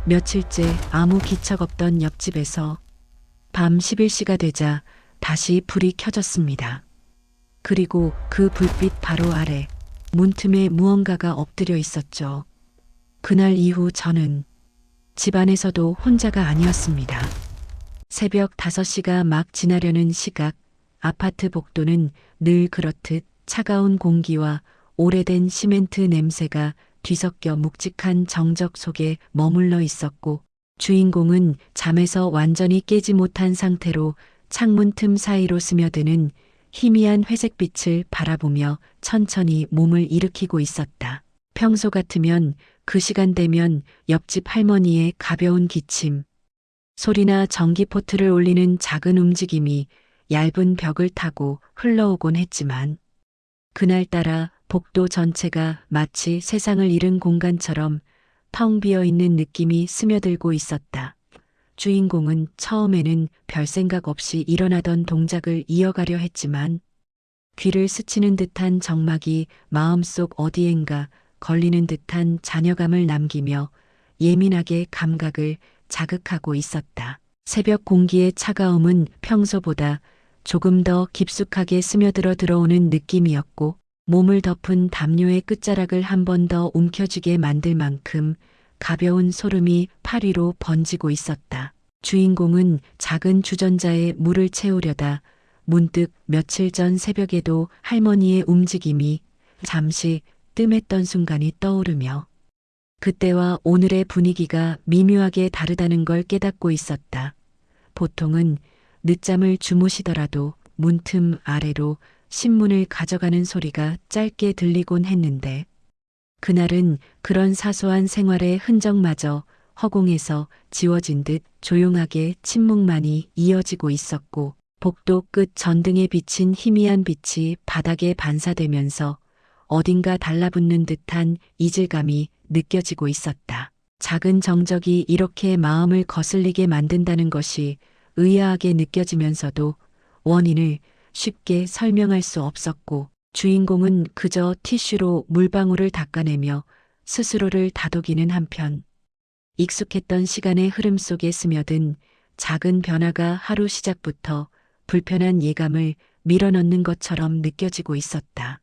며칠째 아무 기척 없던 옆집에서 밤 11시가 되자 다시 불이 켜졌습니다. 그리고 그 불빛 바로 아래 문틈에 무언가가 엎드려 있었죠. 그날 이후 저는 집안에서도 혼자가 아니었습니다. 새벽 5시가 막 지나려는 시각, 아파트 복도는 늘 그렇듯 차가운 공기와 오래된 시멘트 냄새가 뒤섞여 묵직한 정적 속에 머물러 있었고, 주인공은 잠에서 완전히 깨지 못한 상태로 창문 틈 사이로 스며드는 희미한 회색빛을 바라보며 천천히 몸을 일으키고 있었다. 평소 같으면 그 시간 되면 옆집 할머니의 가벼운 기침, 소리나 전기포트를 올리는 작은 움직임이 얇은 벽을 타고 흘러오곤 했지만, 그날따라 복도 전체가 마치 세상을 잃은 공간처럼 텅 비어 있는 느낌이 스며들고 있었다. 주인공은 처음에는 별 생각 없이 일어나던 동작을 이어가려 했지만, 귀를 스치는 듯한 적막이 마음속 어디엔가 걸리는 듯한 잔여감을 남기며 예민하게 감각을 자극하고 있었다. 새벽 공기의 차가움은 평소보다 조금 더 깊숙하게 스며들어 들어오는 느낌이었고, 몸을 덮은 담요의 끝자락을 한 번 더 움켜쥐게 만들 만큼 가벼운 소름이 팔 위로 번지고 있었다. 주인공은 작은 주전자에 물을 채우려다 문득 며칠 전 새벽에도 할머니의 움직임이 잠시 뜸했던 순간이 떠오르며, 그때와 오늘의 분위기가 미묘하게 다르다는 걸 깨닫고 있었다. 보통은 늦잠을 주무시더라도 문틈 아래로 신문을 가져가는 소리가 짧게 들리곤 했는데, 그날은 그런 사소한 생활의 흔적마저 허공에서 지워진 듯 조용하게 침묵만이 이어지고 있었고, 복도 끝 전등에 비친 희미한 빛이 바닥에 반사되면서 어딘가 달라붙는 듯한 이질감이 느껴지고 있었다. 작은 정적이 이렇게 마음을 거슬리게 만든다는 것이 의아하게 느껴지면서도 원인을 쉽게 설명할 수 없었고, 주인공은 그저 티슈로 물방울을 닦아내며 스스로를 다독이는 한편, 익숙했던 시간의 흐름 속에 스며든 작은 변화가 하루 시작부터 불편한 예감을 밀어넣는 것처럼 느껴지고 있었다.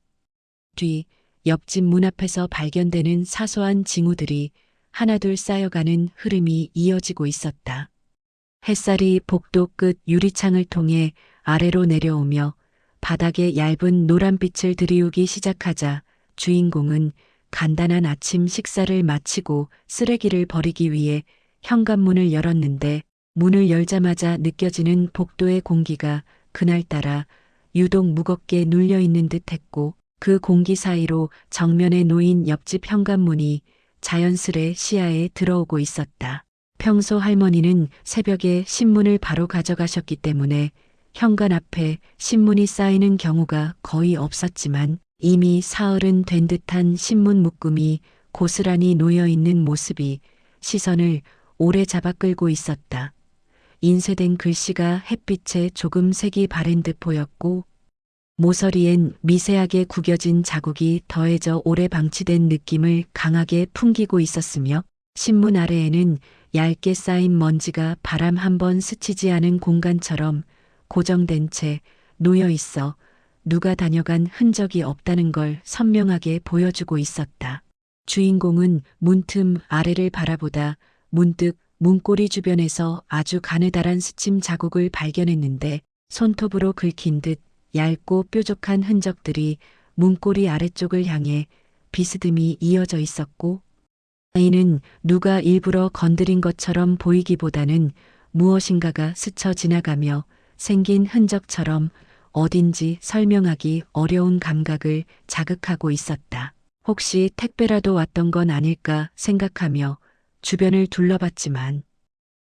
뒤 옆집 문 앞에서 발견되는 사소한 징후들이 하나둘 쌓여가는 흐름이 이어지고 있었다. 햇살이 복도 끝 유리창을 통해 아래로 내려오며 바닥에 얇은 노란빛을 들이우기 시작하자 주인공은 간단한 아침 식사를 마치고 쓰레기를 버리기 위해 현관문을 열었는데, 문을 열자마자 느껴지는 복도의 공기가 그날따라 유독 무겁게 눌려 있는 듯 했고, 그 공기 사이로 정면에 놓인 옆집 현관문이 자연스레 시야에 들어오고 있었다. 평소 할머니는 새벽에 신문을 바로 가져가셨기 때문에 현관 앞에 신문이 쌓이는 경우가 거의 없었지만, 이미 사흘은 된 듯한 신문 묶음이 고스란히 놓여 있는 모습이 시선을 오래 잡아 끌고 있었다. 인쇄된 글씨가 햇빛에 조금 색이 바랜 듯 보였고, 모서리엔 미세하게 구겨진 자국이 더해져 오래 방치된 느낌을 강하게 풍기고 있었으며, 신문 아래에는 얇게 쌓인 먼지가 바람 한 번 스치지 않은 공간처럼 고정된 채 놓여 있어 누가 다녀간 흔적이 없다는 걸 선명하게 보여주고 있었다. 주인공은 문틈 아래를 바라보다 문득 문고리 주변에서 아주 가느다란 스침 자국을 발견했는데, 손톱으로 긁힌 듯 얇고 뾰족한 흔적들이 문고리 아래쪽을 향해 비스듬히 이어져 있었고, 이는 누가 일부러 건드린 것처럼 보이기보다는 무엇인가가 스쳐 지나가며 생긴 흔적처럼 어딘지 설명하기 어려운 감각을 자극하고 있었다. 혹시 택배라도 왔던 건 아닐까 생각하며 주변을 둘러봤지만,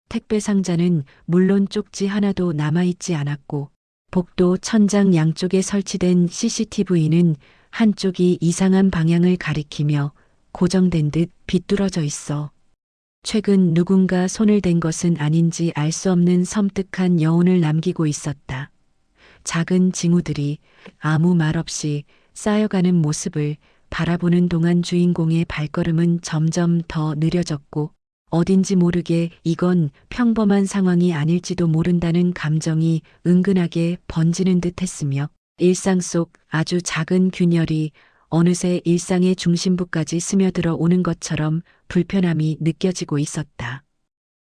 택배 상자는 물론 쪽지 하나도 남아있지 않았고, 복도 천장 양쪽에 설치된 CCTV는 한쪽이 이상한 방향을 가리키며 고정된 듯 비뚤어져 있어 최근 누군가 손을 댄 것은 아닌지 알 수 없는 섬뜩한 여운을 남기고 있었다. 작은 징후들이 아무 말 없이 쌓여가는 모습을 바라보는 동안 주인공의 발걸음은 점점 더 느려졌고, 어딘지 모르게 이건 평범한 상황이 아닐지도 모른다는 감정이 은근하게 번지는 듯 했으며 일상 속 아주 작은 균열이 어느새 일상의 중심부까지 스며들어 오는 것처럼 불편함이 느껴지고 있었다.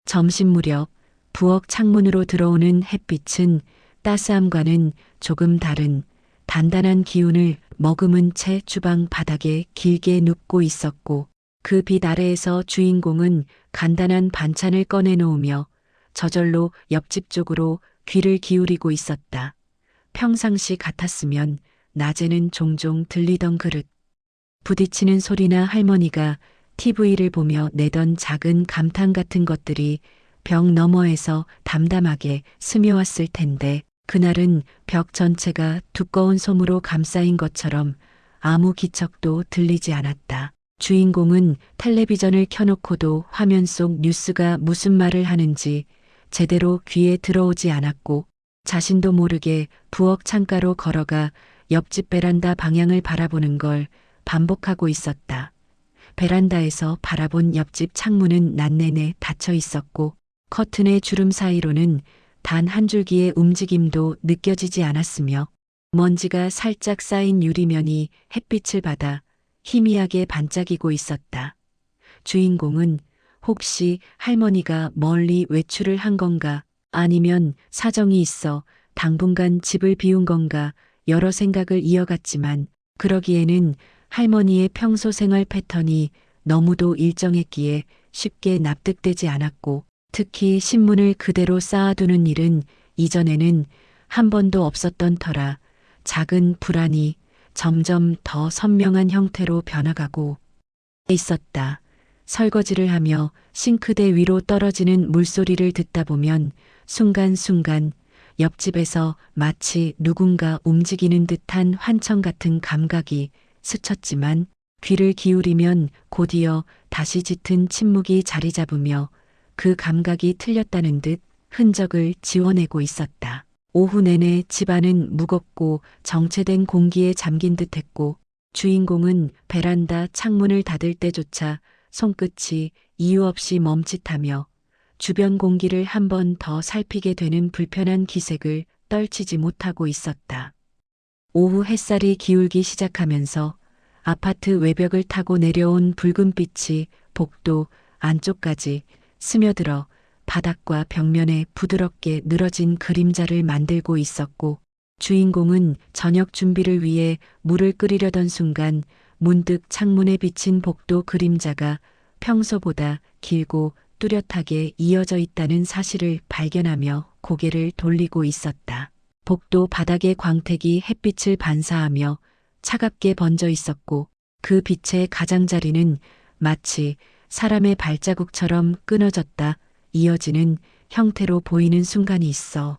점심 무렵 부엌 창문으로 들어오는 햇빛은 따스함과는 조금 다른 단단한 기운을 머금은 채 주방 바닥에 길게 눕고 있었고 그 빛 아래에서 주인공은 간단한 반찬을 꺼내 놓으며 저절로 옆집 쪽으로 귀를 기울이고 있었다. 평상시 같았으면 낮에는 종종 들리던 그릇, 부딪히는 소리나 할머니가 TV를 보며 내던 작은 감탄 같은 것들이 벽 너머에서 담담하게 스며왔을 텐데 그날은 벽 전체가 두꺼운 솜으로 감싸인 것처럼 아무 기척도 들리지 않았다. 주인공은 텔레비전을 켜놓고도 화면 속 뉴스가 무슨 말을 하는지 제대로 귀에 들어오지 않았고 자신도 모르게 부엌 창가로 걸어가 옆집 베란다 방향을 바라보는 걸 반복하고 있었다. 베란다에서 바라본 옆집 창문은 낮내내 닫혀 있었고 커튼의 주름 사이로는 단 한 줄기의 움직임도 느껴지지 않았으며 먼지가 살짝 쌓인 유리면이 햇빛을 받아 희미하게 반짝이고 있었다. 주인공은 혹시 할머니가 멀리 외출을 한 건가 아니면 사정이 있어 당분간 집을 비운 건가 여러 생각을 이어갔지만 그러기에는 할머니의 평소 생활 패턴이 너무도 일정했기에 쉽게 납득되지 않았고 특히 신문을 그대로 쌓아두는 일은 이전에는 한 번도 없었던 터라 작은 불안이 점점 더 선명한 형태로 변화가고 있었다. 설거지를 하며 싱크대 위로 떨어지는 물소리를 듣다 보면 순간순간 옆집에서 마치 누군가 움직이는 듯한 환청 같은 감각이 스쳤지만 귀를 기울이면 곧이어 다시 짙은 침묵이 자리 잡으며 그 감각이 틀렸다는 듯 흔적을 지워내고 있었다. 오후 내내 집안은 무겁고 정체된 공기에 잠긴 듯했고 주인공은 베란다 창문을 닫을 때조차 손끝이 이유 없이 멈칫하며 주변 공기를 한 번 더 살피게 되는 불편한 기색을 떨치지 못하고 있었다. 오후 햇살이 기울기 시작하면서 아파트 외벽을 타고 내려온 붉은 빛이 복도 안쪽까지 스며들어 바닥과 벽면에 부드럽게 늘어진 그림자를 만들고 있었고 주인공은 저녁 준비를 위해 물을 끓이려던 순간 문득 창문에 비친 복도 그림자가 평소보다 길고 뚜렷하게 이어져 있다는 사실을 발견하며 고개를 돌리고 있었다. 복도 바닥의 광택이 햇빛을 반사하며 차갑게 번져 있었고 그 빛의 가장자리는 마치 사람의 발자국처럼 끊어졌다 이어지는 형태로 보이는 순간이 있어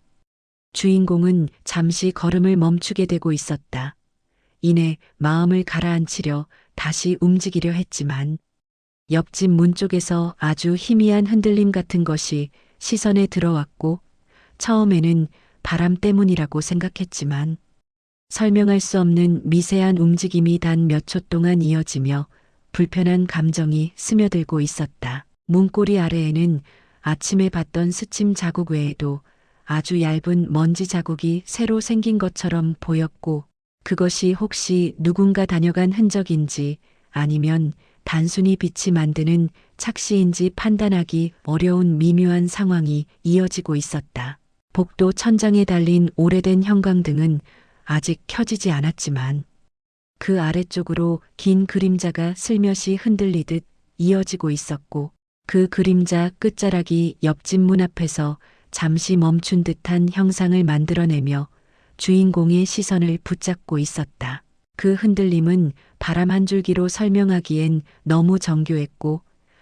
주인공은 잠시 걸음을 멈추게 되고 있었다. 이내 마음을 가라앉히려 다시 움직이려 했지만 옆집 문 쪽에서 아주 희미한 흔들림 같은 것이 시선에 들어왔고 처음에는 바람 때문이라고 생각했지만 설명할 수 없는 미세한 움직임이 단 몇 초 동안 이어지며 불편한 감정이 스며들고 있었다. 문고리 아래에는 아침에 봤던 스침 자국 외에도 아주 얇은 먼지 자국이 새로 생긴 것처럼 보였고 그것이 혹시 누군가 다녀간 흔적인지 아니면 단순히 빛이 만드는 착시인지 판단하기 어려운 미묘한 상황이 이어지고 있었다. 복도 천장에 달린 오래된 형광등은 아직 켜지지 않았지만 그 아래쪽으로 긴 그림자가 슬며시 흔들리듯 이어지고 있었고 그 그림자 끝자락이 옆집 문 앞에서 잠시 멈춘 듯한 형상을 만들어내며 주인공의 시선을 붙잡고 있었다. 그 흔들림은 바람 한 줄기로 설명하기엔 너무 정교했고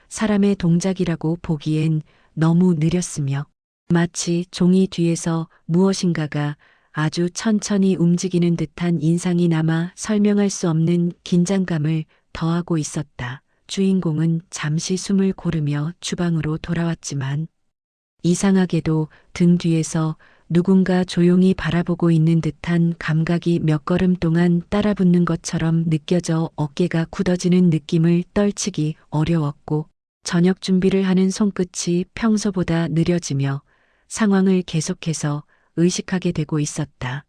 사람의 동작이라고 보기엔 너무 느렸으며 마치 종이 뒤에서 무엇인가가 아주 천천히 움직이는 듯한 인상이 남아 설명할 수 없는 긴장감을 더하고 있었다. 주인공은 잠시 숨을 고르며 주방으로 돌아왔지만 이상하게도 등 뒤에서 누군가 조용히 바라보고 있는 듯한 감각이 몇 걸음 동안 따라붙는 것처럼 느껴져 어깨가 굳어지는 느낌을 떨치기 어려웠고 저녁 준비를 하는 손끝이 평소보다 느려지며 상황을 계속해서 의식하게 되고 있었다.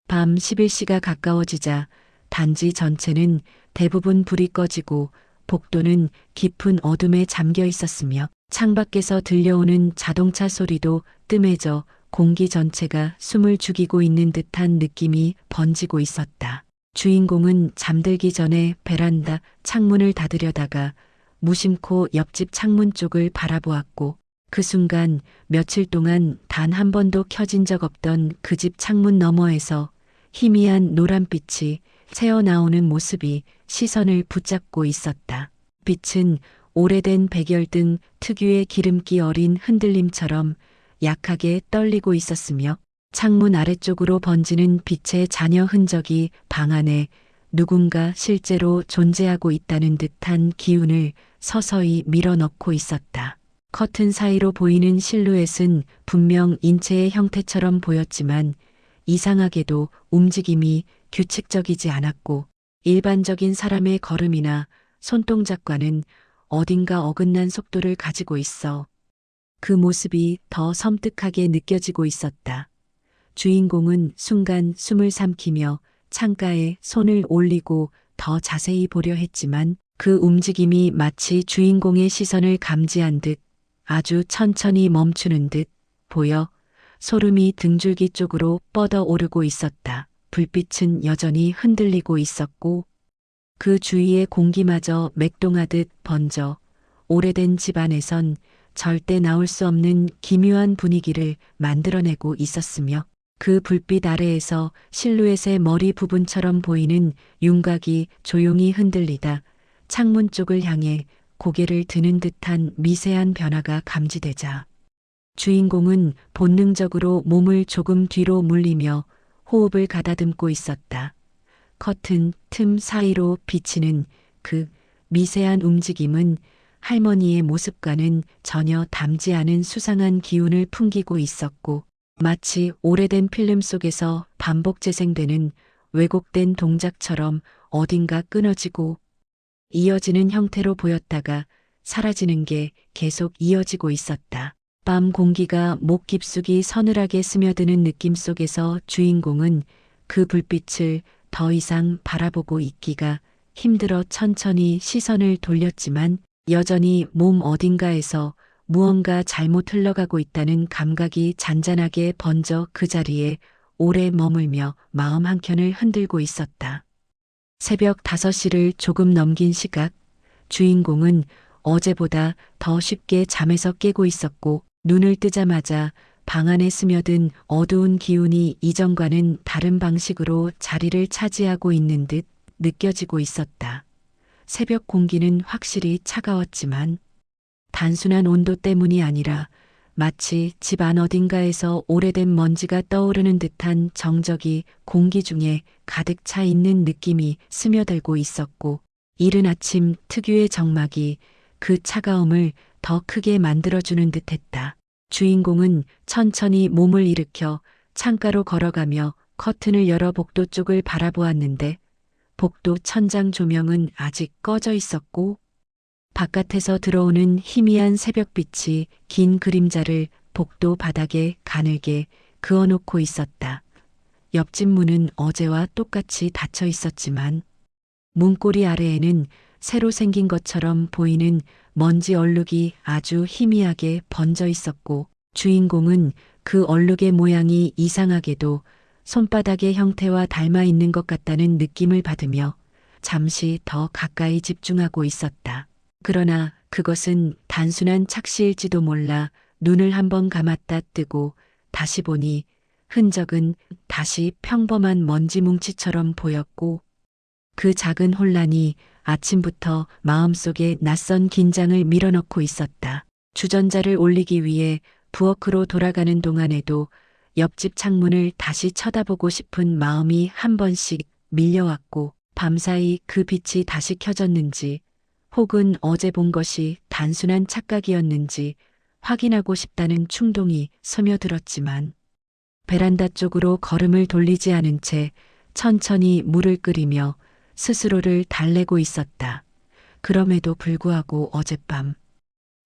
밤 11시가 가까워지자 단지 전체는 대부분 불이 꺼지고 복도는 깊은 어둠에 잠겨 있었으며 창밖에서 들려오는 자동차 소리도 뜸해져 공기 전체가 숨을 죽이고 있는 듯한 느낌이 번지고 있었다. 주인공은 잠들기 전에 베란다 창문을 닫으려다가 무심코 옆집 창문 쪽을 바라보았고 그 순간 며칠 동안 단 한 번도 켜진 적 없던 그 집 창문 너머에서 희미한 노란빛이 새어나오는 모습이 시선을 붙잡고 있었다. 빛은 오래된 백열등 특유의 기름기 어린 흔들림처럼 약하게 떨리고 있었으며 창문 아래쪽으로 번지는 빛의 잔여 흔적이 방 안에 누군가 실제로 존재하고 있다는 듯한 기운을 서서히 밀어넣고 있었다. 커튼 사이로 보이는 실루엣은 분명 인체의 형태처럼 보였지만 이상하게도 움직임이 규칙적이지 않았고 일반적인 사람의 걸음이나 손동작과는 어딘가 어긋난 속도를 가지고 있어 그 모습이 더 섬뜩하게 느껴지고 있었다. 주인공은 순간 숨을 삼키며 창가에 손을 올리고 더 자세히 보려 했지만 그 움직임이 마치 주인공의 시선을 감지한 듯 아주 천천히 멈추는 듯 보여 소름이 등줄기 쪽으로 뻗어오르고 있었다. 불빛은 여전히 흔들리고 있었고 그 주위의 공기마저 맥동하듯 번져 오래된 집 안에선 절대 나올 수 없는 기묘한 분위기를 만들어내고 있었으며 그 불빛 아래에서 실루엣의 머리 부분처럼 보이는 윤곽이 조용히 흔들리다 창문 쪽을 향해 고개를 드는 듯한 미세한 변화가 감지되자 주인공은 본능적으로 몸을 조금 뒤로 물리며 호흡을 가다듬고 있었다. 커튼 틈 사이로 비치는 그 미세한 움직임은 할머니의 모습과는 전혀 닮지 않은 수상한 기운을 풍기고 있었고 마치 오래된 필름 속에서 반복 재생되는 왜곡된 동작처럼 어딘가 끊어지고 이어지는 형태로 보였다가 사라지는 게 계속 이어지고 있었다. 밤 공기가 목 깊숙이 서늘하게 스며드는 느낌 속에서 주인공은 그 불빛을 더 이상 바라보고 있기가 힘들어 천천히 시선을 돌렸지만 여전히 몸 어딘가에서 무언가 잘못 흘러가고 있다는 감각이 잔잔하게 번져 그 자리에 오래 머물며 마음 한켠을 흔들고 있었다. 새벽 5시를 조금 넘긴 시각, 주인공은 어제보다 더 쉽게 잠에서 깨고 있었고 눈을 뜨자마자 방 안에 스며든 어두운 기운이 이전과는 다른 방식으로 자리를 차지하고 있는 듯 느껴지고 있었다. 새벽 공기는 확실히 차가웠지만 단순한 온도 때문이 아니라 마치 집 안 어딘가에서 오래된 먼지가 떠오르는 듯한 정적이 공기 중에 가득 차 있는 느낌이 스며들고 있었고 이른 아침 특유의 정막이 그 차가움을 더 크게 만들어주는 듯했다. 주인공은 천천히 몸을 일으켜 창가로 걸어가며 커튼을 열어 복도 쪽을 바라보았는데 복도 천장 조명은 아직 꺼져 있었고 바깥에서 들어오는 희미한 새벽빛이 긴 그림자를 복도 바닥에 가늘게 그어놓고 있었다. 옆집 문은 어제와 똑같이 닫혀 있었지만 문고리 아래에는 새로 생긴 것처럼 보이는 먼지 얼룩이 아주 희미하게 번져 있었고 주인공은 그 얼룩의 모양이 이상하게도 손바닥의 형태와 닮아 있는 것 같다는 느낌을 받으며 잠시 더 가까이 집중하고 있었다. 그러나 그것은 단순한 착시일지도 몰라 눈을 한번 감았다 뜨고 다시 보니 흔적은 다시 평범한 먼지 뭉치처럼 보였고 그 작은 혼란이 아침부터 마음속에 낯선 긴장을 밀어넣고 있었다. 주전자를 올리기 위해 부엌으로 돌아가는 동안에도 옆집 창문을 다시 쳐다보고 싶은 마음이 한 번씩 밀려왔고 밤사이 그 빛이 다시 켜졌는지 혹은 어제 본 것이 단순한 착각이었는지 확인하고 싶다는 충동이 스며들었지만 베란다 쪽으로 걸음을 돌리지 않은 채 천천히 물을 끓이며 스스로를 달래고 있었다. 그럼에도 불구하고 어젯밤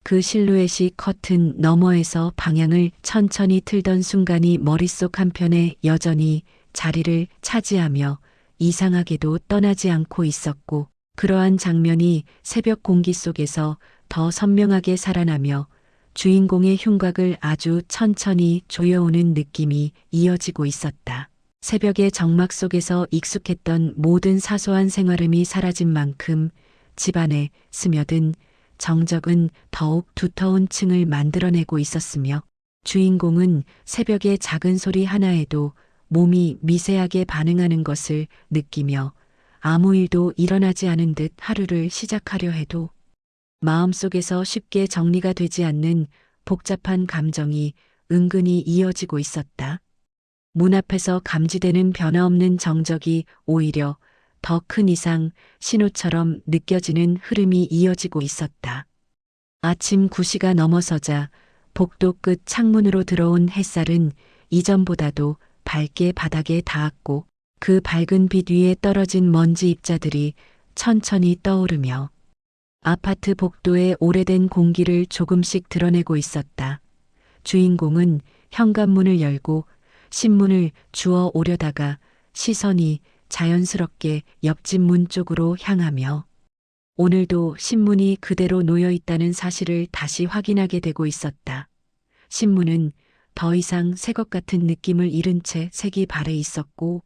그 실루엣이 커튼 너머에서 방향을 천천히 틀던 순간이 머릿속 한편에 여전히 자리를 차지하며 이상하게도 떠나지 않고 있었고, 그러한 장면이 새벽 공기 속에서 더 선명하게 살아나며 주인공의 흉곽을 아주 천천히 조여오는 느낌이 이어지고 있었다. 새벽의 정막 속에서 익숙했던 모든 사소한 생활음이 사라진 만큼 집안에 스며든 정적은 더욱 두터운 층을 만들어내고 있었으며, 주인공은 새벽의 작은 소리 하나에도 몸이 미세하게 반응하는 것을 느끼며 아무 일도 일어나지 않은 듯 하루를 시작하려 해도 마음속에서 쉽게 정리가 되지 않는 복잡한 감정이 은근히 이어지고 있었다. 문 앞에서 감지되는 변화없는 정적이 오히려 더 큰 이상 신호처럼 느껴지는 흐름이 이어지고 있었다. 아침 9시가 넘어서자 복도 끝 창문으로 들어온 햇살은 이전보다도 밝게 바닥에 닿았고, 그 밝은 빛 위에 떨어진 먼지 입자들이 천천히 떠오르며 아파트 복도의 오래된 공기를 조금씩 드러내고 있었다. 주인공은 현관문을 열고 신문을 주워 오려다가 시선이 자연스럽게 옆집 문 쪽으로 향하며 오늘도 신문이 그대로 놓여 있다는 사실을 다시 확인하게 되고 있었다. 신문은 더 이상 새 것 같은 느낌을 잃은 채 색이 발해 있었고,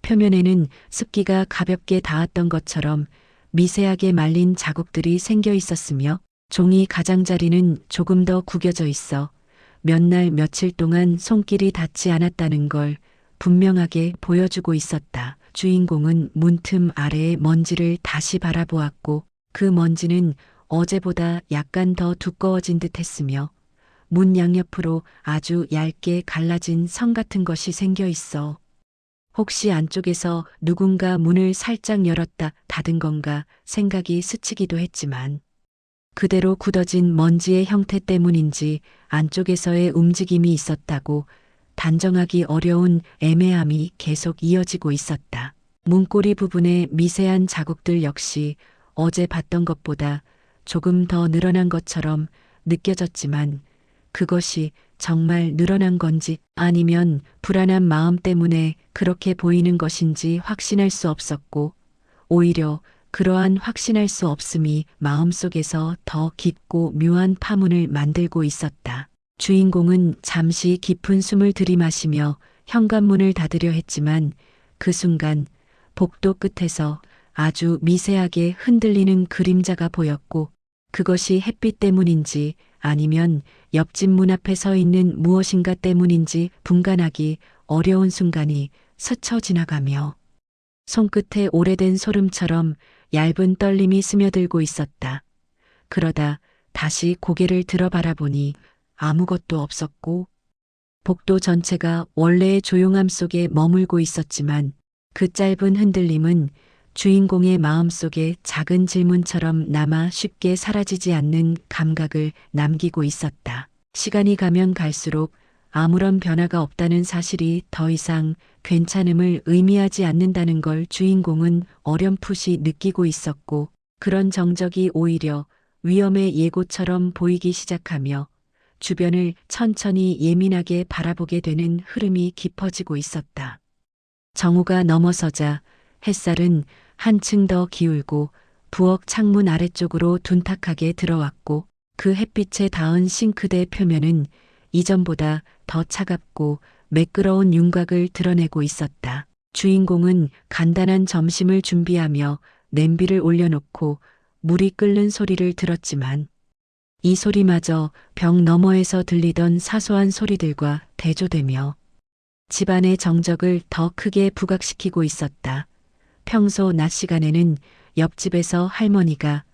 표면에는 습기가 가볍게 닿았던 것처럼 미세하게 말린 자국들이 생겨 있었으며, 종이 가장자리는 조금 더 구겨져 있어 몇 날 며칠 동안 손길이 닿지 않았다는 걸 분명하게 보여주고 있었다. 주인공은 문틈 아래의 먼지를 다시 바라보았고, 그 먼지는 어제보다 약간 더 두꺼워진 듯 했으며 문 양옆으로 아주 얇게 갈라진 선 같은 것이 생겨 있어 혹시 안쪽에서 누군가 문을 살짝 열었다 닫은 건가 생각이 스치기도 했지만, 그대로 굳어진 먼지의 형태 때문인지 안쪽에서의 움직임이 있었다고 단정하기 어려운 애매함이 계속 이어지고 있었다. 문고리 부분의 미세한 자국들 역시 어제 봤던 것보다 조금 더 늘어난 것처럼 느껴졌지만, 그것이 정말 늘어난 건지 아니면 불안한 마음 때문에 그렇게 보이는 것인지 확신할 수 없었고, 오히려 그러한 확신할 수 없음이 마음속에서 더 깊고 묘한 파문을 만들고 있었다. 주인공은 잠시 깊은 숨을 들이마시며 현관문을 닫으려 했지만, 그 순간 복도 끝에서 아주 미세하게 흔들리는 그림자가 보였고, 그것이 햇빛 때문인지 아니면 옆집 문 앞에 서 있는 무엇인가 때문인지 분간하기 어려운 순간이 스쳐 지나가며 손끝에 오래된 소름처럼 얇은 떨림이 스며들고 있었다. 그러다 다시 고개를 들어 바라보니 아무것도 없었고, 복도 전체가 원래의 조용함 속에 머물고 있었지만, 그 짧은 흔들림은 주인공의 마음속에 작은 질문처럼 남아 쉽게 사라지지 않는 감각을 남기고 있었다. 시간이 가면 갈수록 아무런 변화가 없다는 사실이 더 이상 괜찮음을 의미하지 않는다는 걸 주인공은 어렴풋이 느끼고 있었고, 그런 정적이 오히려 위험의 예고처럼 보이기 시작하며 주변을 천천히 예민하게 바라보게 되는 흐름이 깊어지고 있었다. 정오가 넘어서자 햇살은 한층 더 기울고 부엌 창문 아래쪽으로 둔탁하게 들어왔고, 그 햇빛에 닿은 싱크대 표면은 이전보다 더 차갑고 매끄러운 윤곽을 드러내고 있었다. 주인공은 간단한 점심을 준비하며 냄비를 올려놓고 물이 끓는 소리를 들었지만, 이 소리마저 벽 너머에서 들리던 사소한 소리들과 대조되며 집안의 정적을 더 크게 부각시키고 있었다. 평소 낮 시간에는 옆집에서 할머니가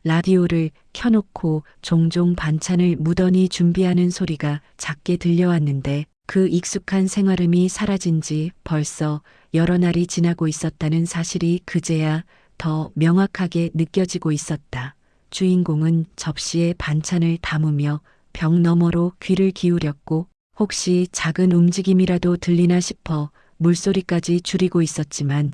라디오를 켜놓고 종종 반찬을 무던히 준비하는 소리가 작게 들려왔는데, 그 익숙한 생활음이 사라진 지 벌써 여러 날이 지나고 있었다는 사실이 그제야 더 명확하게 느껴지고 있었다. 주인공은 접시에 반찬을 담으며 벽 너머로 귀를 기울였고, 혹시 작은 움직임이라도 들리나 싶어 물소리까지 줄이고 있었지만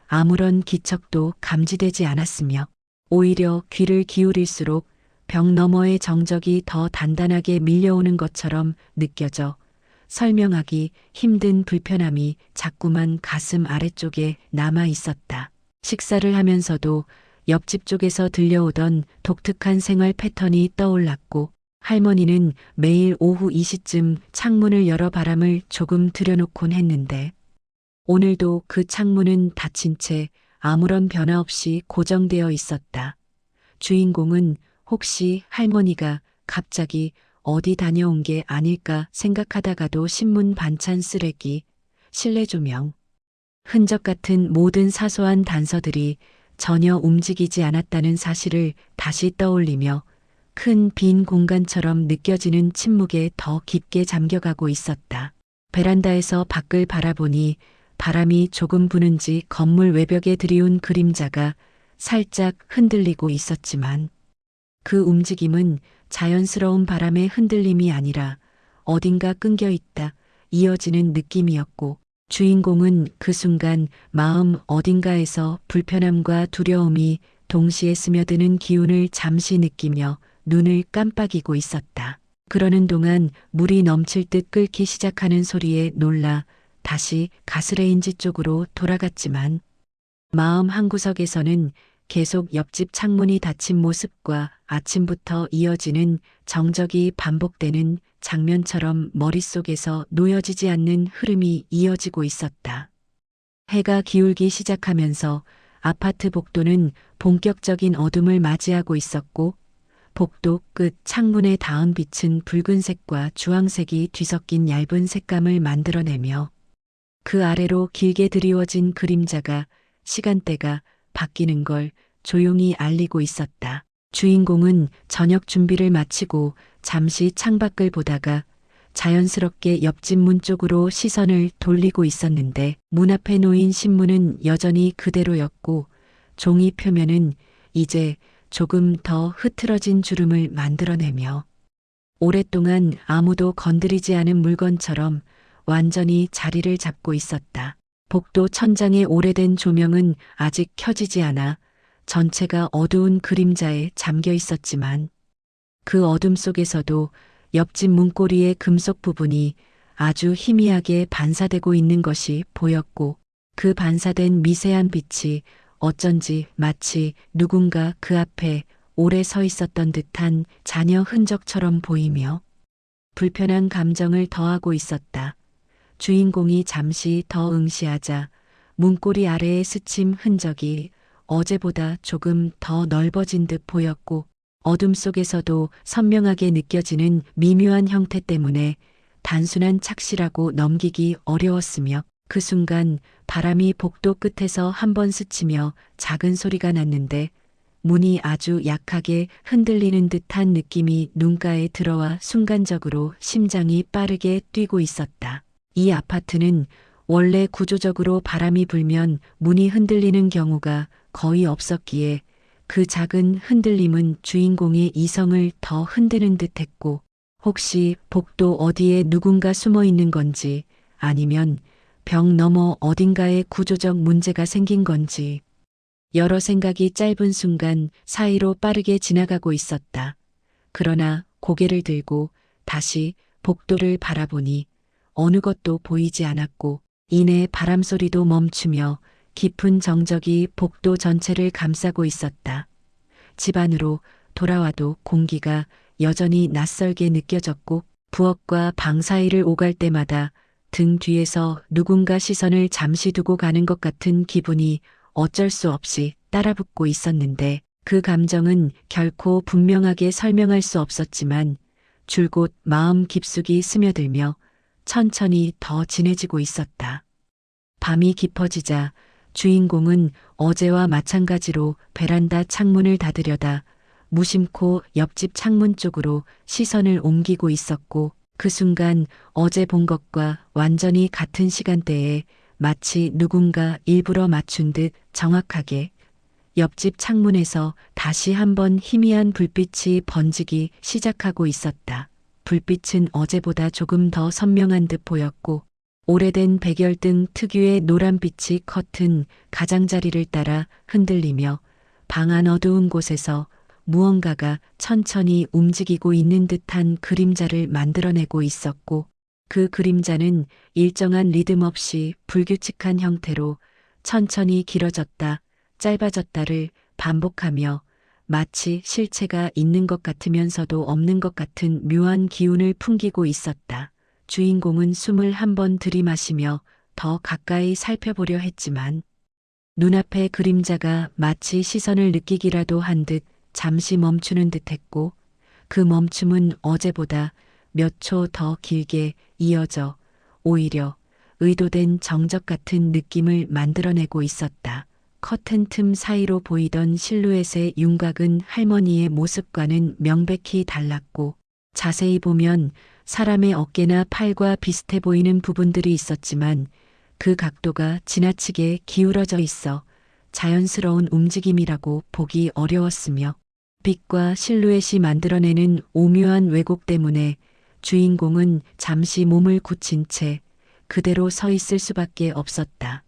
아무런 기척도 감지되지 않았으며, 오히려 귀를 기울일수록 벽 너머의 정적이 더 단단하게 밀려오는 것처럼 느껴져 설명하기 힘든 불편함이 자꾸만 가슴 아래쪽에 남아 있었다. 식사를 하면서도 옆집 쪽에서 들려오던 독특한 생활 패턴이 떠올랐고 할머니는 매일 오후 이 시쯤 창문을 열어 바람을 조금 들여놓곤 했는데 오늘도 그 창문은 닫힌 채 아무런 변화 없이 고정되어 있었다. 주인공은 혹시 할머니가 갑자기 어디 다녀온 게 아닐까 생각하다가도 신문 반찬 쓰레기, 실내 조명, 흔적 같은 모든 사소한 단서들이 전혀 움직이지 않았다는 사실을 다시 떠올리며 큰 빈 공간처럼 느껴지는 침묵에 더 깊게 잠겨가고 있었다. 베란다에서 밖을 바라보니 바람이 조금 부는지 건물 외벽에 들이운 그림자가 살짝 흔들리고 있었지만 그 움직임은 자연스러운 바람의 흔들림이 아니라 어딘가 끊겨 있다 이어지는 느낌이었고 주인공은 그 순간 마음 어딘가에서 불편함과 두려움이 동시에 스며드는 기운을 잠시 느끼며 눈을 깜빡이고 있었다. 그러는 동안 물이 넘칠 듯 끓기 시작하는 소리에 놀라 다시 가스레인지 쪽으로 돌아갔지만 마음 한구석에서는 계속 옆집 창문이 닫힌 모습과 아침부터 이어지는 정적이 반복되는 장면처럼 머릿속에서 놓여지지 않는 흐름이 이어지고 있었다. 해가 기울기 시작하면서 아파트 복도는 본격적인 어둠을 맞이하고 있었고 복도 끝 창문에 닿은 빛은 붉은색과 주황색이 뒤섞인 얇은 색감을 만들어내며 그 아래로 길게 드리워진 그림자가 시간대가 바뀌는 걸 조용히 알리고 있었다. 주인공은 저녁 준비를 마치고 잠시 창밖을 보다가 자연스럽게 옆집 문 쪽으로 시선을 돌리고 있었는데 문 앞에 놓인 신문은 여전히 그대로였고 종이 표면은 이제 조금 더 흐트러진 주름을 만들어내며 오랫동안 아무도 건드리지 않은 물건처럼 완전히 자리를 잡고 있었다. 복도 천장의 오래된 조명은 아직 켜지지 않아 전체가 어두운 그림자에 잠겨 있었지만 그 어둠 속에서도 옆집 문고리의 금속 부분이 아주 희미하게 반사되고 있는 것이 보였고 그 반사된 미세한 빛이 어쩐지 마치 누군가 그 앞에 오래 서 있었던 듯한 잔여 흔적처럼 보이며 불편한 감정을 더하고 있었다. 주인공이 잠시 더 응시하자 문고리 아래에 스침 흔적이 어제보다 조금 더 넓어진 듯 보였고 어둠 속에서도 선명하게 느껴지는 미묘한 형태 때문에 단순한 착시라고 넘기기 어려웠으며 그 순간 바람이 복도 끝에서 한번 스치며 작은 소리가 났는데 문이 아주 약하게 흔들리는 듯한 느낌이 눈가에 들어와 순간적으로 심장이 빠르게 뛰고 있었다. 이 아파트는 원래 구조적으로 바람이 불면 문이 흔들리는 경우가 거의 없었기에 그 작은 흔들림은 주인공의 이성을 더 흔드는 듯했고 혹시 복도 어디에 누군가 숨어 있는 건지 아니면 벽 너머 어딘가에 구조적 문제가 생긴 건지 여러 생각이 짧은 순간 사이로 빠르게 지나가고 있었다. 그러나 고개를 들고 다시 복도를 바라보니 어느 것도 보이지 않았고 이내 바람소리도 멈추며 깊은 정적이 복도 전체를 감싸고 있었다. 집 안으로 돌아와도 공기가 여전히 낯설게 느껴졌고 부엌과 방 사이를 오갈 때마다 등 뒤에서 누군가 시선을 잠시 두고 가는 것 같은 기분이 어쩔 수 없이 따라붙고 있었는데 그 감정은 결코 분명하게 설명할 수 없었지만 줄곧 마음 깊숙이 스며들며 천천히 더 진해지고 있었다. 밤이 깊어지자 주인공은 어제와 마찬가지로 베란다 창문을 닫으려다 무심코 옆집 창문 쪽으로 시선을 옮기고 있었고 그 순간 어제 본 것과 완전히 같은 시간대에 마치 누군가 일부러 맞춘 듯 정확하게 옆집 창문에서 다시 한번 희미한 불빛이 번지기 시작하고 있었다. 불빛은 어제보다 조금 더 선명한 듯 보였고 오래된 백열등 특유의 노란빛이 커튼 가장자리를 따라 흔들리며 방 안 어두운 곳에서 무언가가 천천히 움직이고 있는 듯한 그림자를 만들어내고 있었고, 그 그림자는 일정한 리듬 없이 불규칙한 형태로 천천히 길어졌다, 짧아졌다를 반복하며 마치 실체가 있는 것 같으면서도 없는 것 같은 묘한 기운을 풍기고 있었다. 주인공은 숨을 한번 들이마시며 더 가까이 살펴보려 했지만 눈앞의 그림자가 마치 시선을 느끼기라도 한 듯 잠시 멈추는 듯 했고, 그 멈춤은 어제보다 몇 초 더 길게 이어져 오히려 의도된 정적 같은 느낌을 만들어내고 있었다. 커튼 틈 사이로 보이던 실루엣의 윤곽은 할머니의 모습과는 명백히 달랐고, 자세히 보면 사람의 어깨나 팔과 비슷해 보이는 부분들이 있었지만 그 각도가 지나치게 기울어져 있어 자연스러운 움직임이라고 보기 어려웠으며, 빛과 실루엣이 만들어내는 오묘한 왜곡 때문에 주인공은 잠시 몸을 굳힌 채 그대로 서 있을 수밖에 없었다.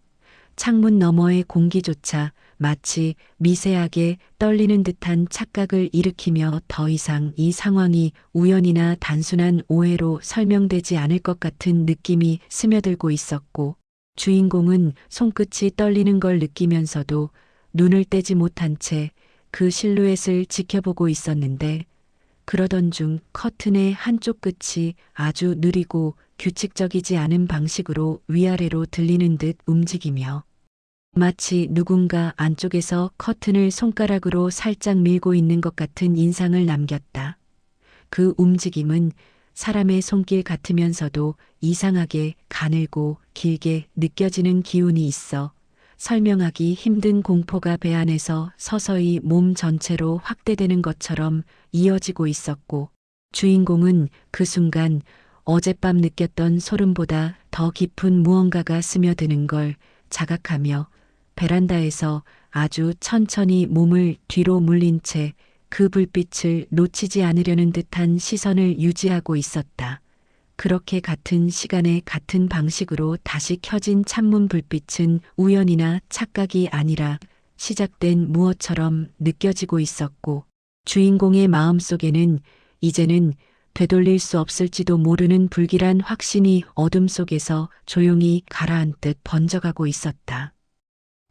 창문 너머의 공기조차 마치 미세하게 떨리는 듯한 착각을 일으키며 더 이상 이 상황이 우연이나 단순한 오해로 설명되지 않을 것 같은 느낌이 스며들고 있었고, 주인공은 손끝이 떨리는 걸 느끼면서도 눈을 떼지 못한 채 그 실루엣을 지켜보고 있었는데, 그러던 중 커튼의 한쪽 끝이 아주 느리고 규칙적이지 않은 방식으로 위아래로 들리는 듯 움직이며 마치 누군가 안쪽에서 커튼을 손가락으로 살짝 밀고 있는 것 같은 인상을 남겼다. 그 움직임은 사람의 손길 같으면서도 이상하게 가늘고 길게 느껴지는 기운이 있어 설명하기 힘든 공포가 배 안에서 서서히 몸 전체로 확대되는 것처럼 이어지고 있었고, 주인공은 그 순간 어젯밤 느꼈던 소름보다 더 깊은 무언가가 스며드는 걸 자각하며 베란다에서 아주 천천히 몸을 뒤로 물린 채 그 불빛을 놓치지 않으려는 듯한 시선을 유지하고 있었다. 그렇게 같은 시간에 같은 방식으로 다시 켜진 창문 불빛은 우연이나 착각이 아니라 시작된 무엇처럼 느껴지고 있었고, 주인공의 마음속에는 이제는 되돌릴 수 없을지도 모르는 불길한 확신이 어둠 속에서 조용히 가라앉듯 번져가고 있었다.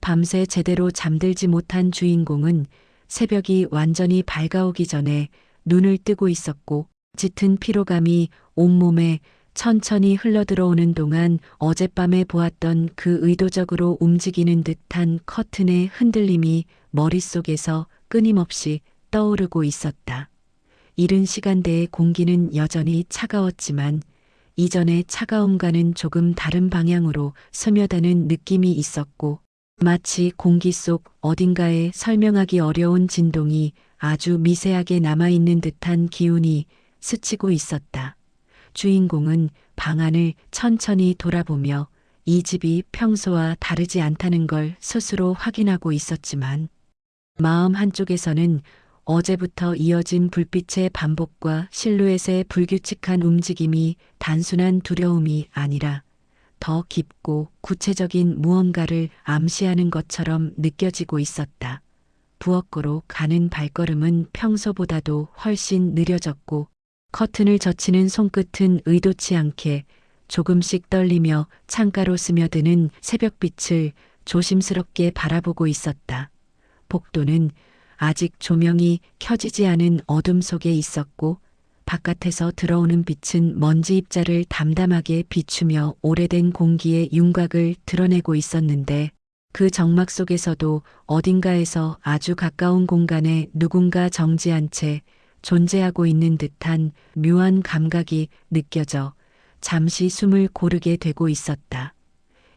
밤새 제대로 잠들지 못한 주인공은 새벽이 완전히 밝아오기 전에 눈을 뜨고 있었고, 짙은 피로감이 온몸에 천천히 흘러들어오는 동안 어젯밤에 보았던 그 의도적으로 움직이는 듯한 커튼의 흔들림이 머릿속에서 끊임없이 떠오르고 있었다. 이른 시간대의 공기는 여전히 차가웠지만 이전의 차가움과는 조금 다른 방향으로 스며드는 느낌이 있었고, 마치 공기 속 어딘가에 설명하기 어려운 진동이 아주 미세하게 남아있는 듯한 기운이 스치고 있었다. 주인공은 방 안을 천천히 돌아보며 이 집이 평소와 다르지 않다는 걸 스스로 확인하고 있었지만, 마음 한쪽에서는 어제부터 이어진 불빛의 반복과 실루엣의 불규칙한 움직임이 단순한 두려움이 아니라 더 깊고 구체적인 무언가를 암시하는 것처럼 느껴지고 있었다. 부엌으로 가는 발걸음은 평소보다도 훨씬 느려졌고, 커튼을 젖히는 손끝은 의도치 않게 조금씩 떨리며 창가로 스며드는 새벽빛을 조심스럽게 바라보고 있었다. 복도는 아직 조명이 켜지지 않은 어둠 속에 있었고, 바깥에서 들어오는 빛은 먼지 입자를 담담하게 비추며 오래된 공기의 윤곽을 드러내고 있었는데, 그 정막 속에서도 어딘가에서 아주 가까운 공간에 누군가 정지한 채 존재하고 있는 듯한 묘한 감각이 느껴져 잠시 숨을 고르게 되고 있었다.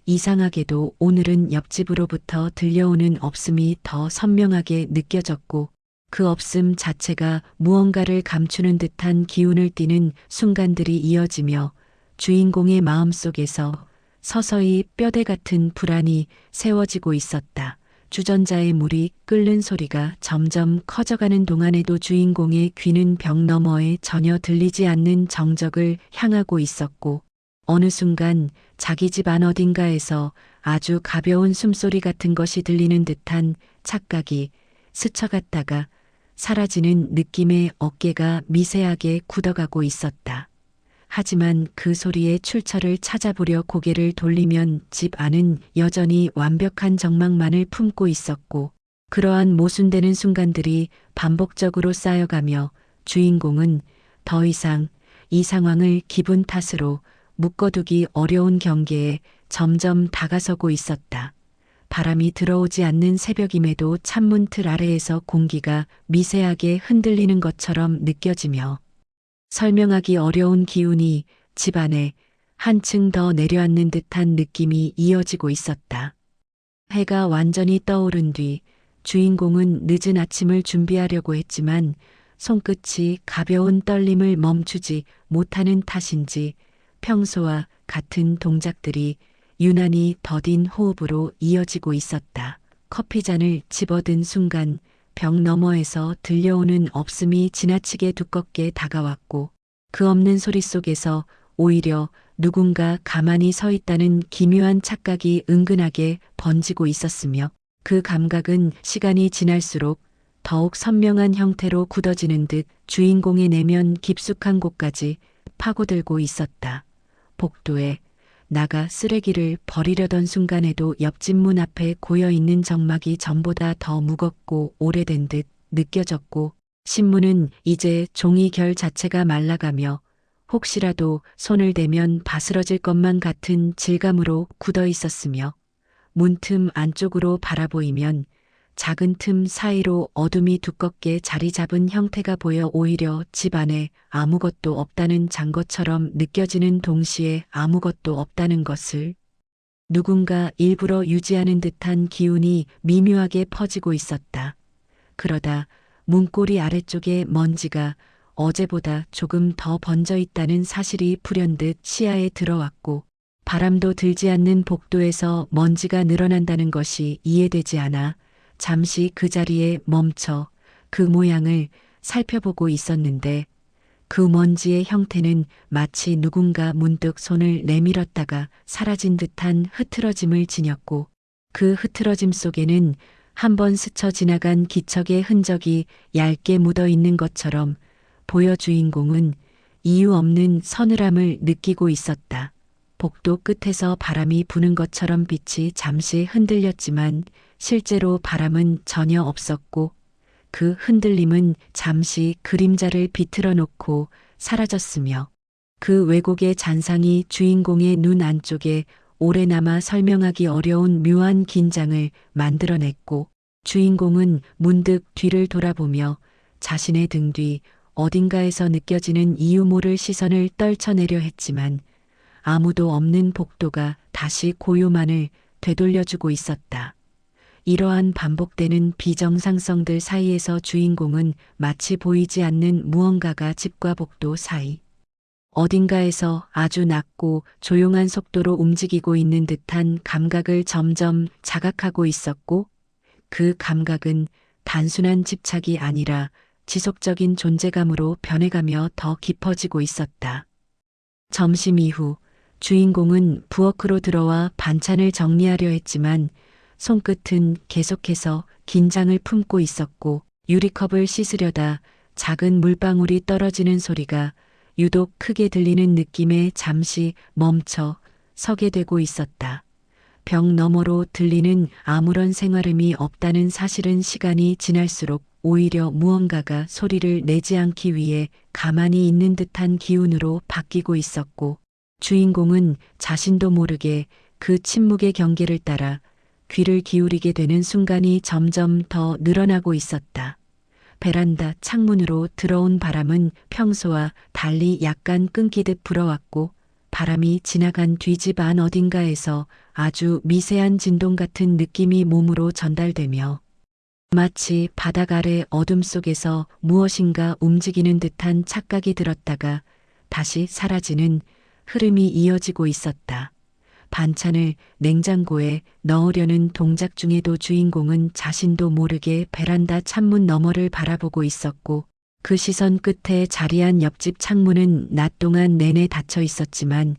이상하게도 오늘은 옆집으로부터 들려오는 없음이 더 선명하게 느껴졌고, 그 없음 자체가 무언가를 감추는 듯한 기운을 띠는 순간들이 이어지며 주인공의 마음속에서 서서히 뼈대 같은 불안이 세워지고 있었다. 주전자의 물이 끓는 소리가 점점 커져가는 동안에도 주인공의 귀는 벽 너머에 전혀 들리지 않는 정적을 향하고 있었고, 어느 순간 자기 집 안 어딘가에서 아주 가벼운 숨소리 같은 것이 들리는 듯한 착각이 스쳐갔다가 사라지는 느낌의 어깨가 미세하게 굳어가고 있었다. 하지만 그 소리의 출처를 찾아보려 고개를 돌리면 집 안은 여전히 완벽한 정막만을 품고 있었고, 그러한 모순되는 순간들이 반복적으로 쌓여가며 주인공은 더 이상 이 상황을 기분 탓으로 묶어두기 어려운 경계에 점점 다가서고 있었다. 바람이 들어오지 않는 새벽임에도 창문 틀 아래에서 공기가 미세하게 흔들리는 것처럼 느껴지며 설명하기 어려운 기운이 집 안에 한층 더 내려앉는 듯한 느낌이 이어지고 있었다. 해가 완전히 떠오른 뒤 주인공은 늦은 아침을 준비하려고 했지만 손끝이 가벼운 떨림을 멈추지 못하는 탓인지 평소와 같은 동작들이 유난히 더딘 호흡으로 이어지고 있었다. 커피잔을 집어든 순간 벽 너머에서 들려오는 없음이 지나치게 두껍게 다가왔고, 그 없는 소리 속에서 오히려 누군가 가만히 서 있다는 기묘한 착각이 은근하게 번지고 있었으며, 그 감각은 시간이 지날수록 더욱 선명한 형태로 굳어지는 듯 주인공의 내면 깊숙한 곳까지 파고들고 있었다. 복도에 나가 쓰레기를 버리려던 순간에도 옆집 문 앞에 고여있는 정막이 전보다 더 무겁고 오래된 듯 느껴졌고, 신문은 이제 종이 결 자체가 말라가며 혹시라도 손을 대면 바스러질 것만 같은 질감으로 굳어 있었으며, 문틈 안쪽으로 바라보이면 작은 틈 사이로 어둠이 두껍게 자리 잡은 형태가 보여 오히려 집 안에 아무것도 없다는 잔것처럼 느껴지는 동시에 아무것도 없다는 것을 누군가 일부러 유지하는 듯한 기운이 미묘하게 퍼지고 있었다. 그러다 문고리 아래쪽에 먼지가 어제보다 조금 더 번져 있다는 사실이 불현듯 시야에 들어왔고, 바람도 들지 않는 복도에서 먼지가 늘어난다는 것이 이해되지 않아 잠시 그 자리에 멈춰 그 모양을 살펴보고 있었는데, 그 먼지의 형태는 마치 누군가 문득 손을 내밀었다가 사라진 듯한 흐트러짐을 지녔고, 그 흐트러짐 속에는 한번 스쳐 지나간 기척의 흔적이 얇게 묻어 있는 것처럼 보여 주인공은 이유 없는 서늘함을 느끼고 있었다. 복도 끝에서 바람이 부는 것처럼 빛이 잠시 흔들렸지만 실제로 바람은 전혀 없었고, 그 흔들림은 잠시 그림자를 비틀어 놓고 사라졌으며, 그 왜곡의 잔상이 주인공의 눈 안쪽에 오래남아 설명하기 어려운 묘한 긴장을 만들어냈고, 주인공은 문득 뒤를 돌아보며 자신의 등 뒤 어딘가에서 느껴지는 이유 모를 시선을 떨쳐내려 했지만 아무도 없는 복도가 다시 고요만을 되돌려주고 있었다. 이러한 반복되는 비정상성들 사이에서 주인공은 마치 보이지 않는 무언가가 집과 복도 사이 어딘가에서 아주 낮고 조용한 속도로 움직이고 있는 듯한 감각을 점점 자각하고 있었고, 그 감각은 단순한 집착이 아니라 지속적인 존재감으로 변해가며 더 깊어지고 있었다. 점심 이후 주인공은 부엌으로 들어와 반찬을 정리하려 했지만 손끝은 계속해서 긴장을 품고 있었고, 유리컵을 씻으려다 작은 물방울이 떨어지는 소리가 유독 크게 들리는 느낌에 잠시 멈춰 서게 되고 있었다. 벽 너머로 들리는 아무런 생활음이 없다는 사실은 시간이 지날수록 오히려 무언가가 소리를 내지 않기 위해 가만히 있는 듯한 기운으로 바뀌고 있었고, 주인공은 자신도 모르게 그 침묵의 경계를 따라 귀를 기울이게 되는 순간이 점점 더 늘어나고 있었다. 베란다 창문으로 들어온 바람은 평소와 달리 약간 끊기듯 불어왔고, 바람이 지나간 뒤 집 안 어딘가에서 아주 미세한 진동 같은 느낌이 몸으로 전달되며 마치 바닥 아래 어둠 속에서 무엇인가 움직이는 듯한 착각이 들었다가 다시 사라지는 흐름이 이어지고 있었다. 반찬을 냉장고에 넣으려는 동작 중에도 주인공은 자신도 모르게 베란다 창문 너머를 바라보고 있었고, 그 시선 끝에 자리한 옆집 창문은 낮 동안 내내 닫혀 있었지만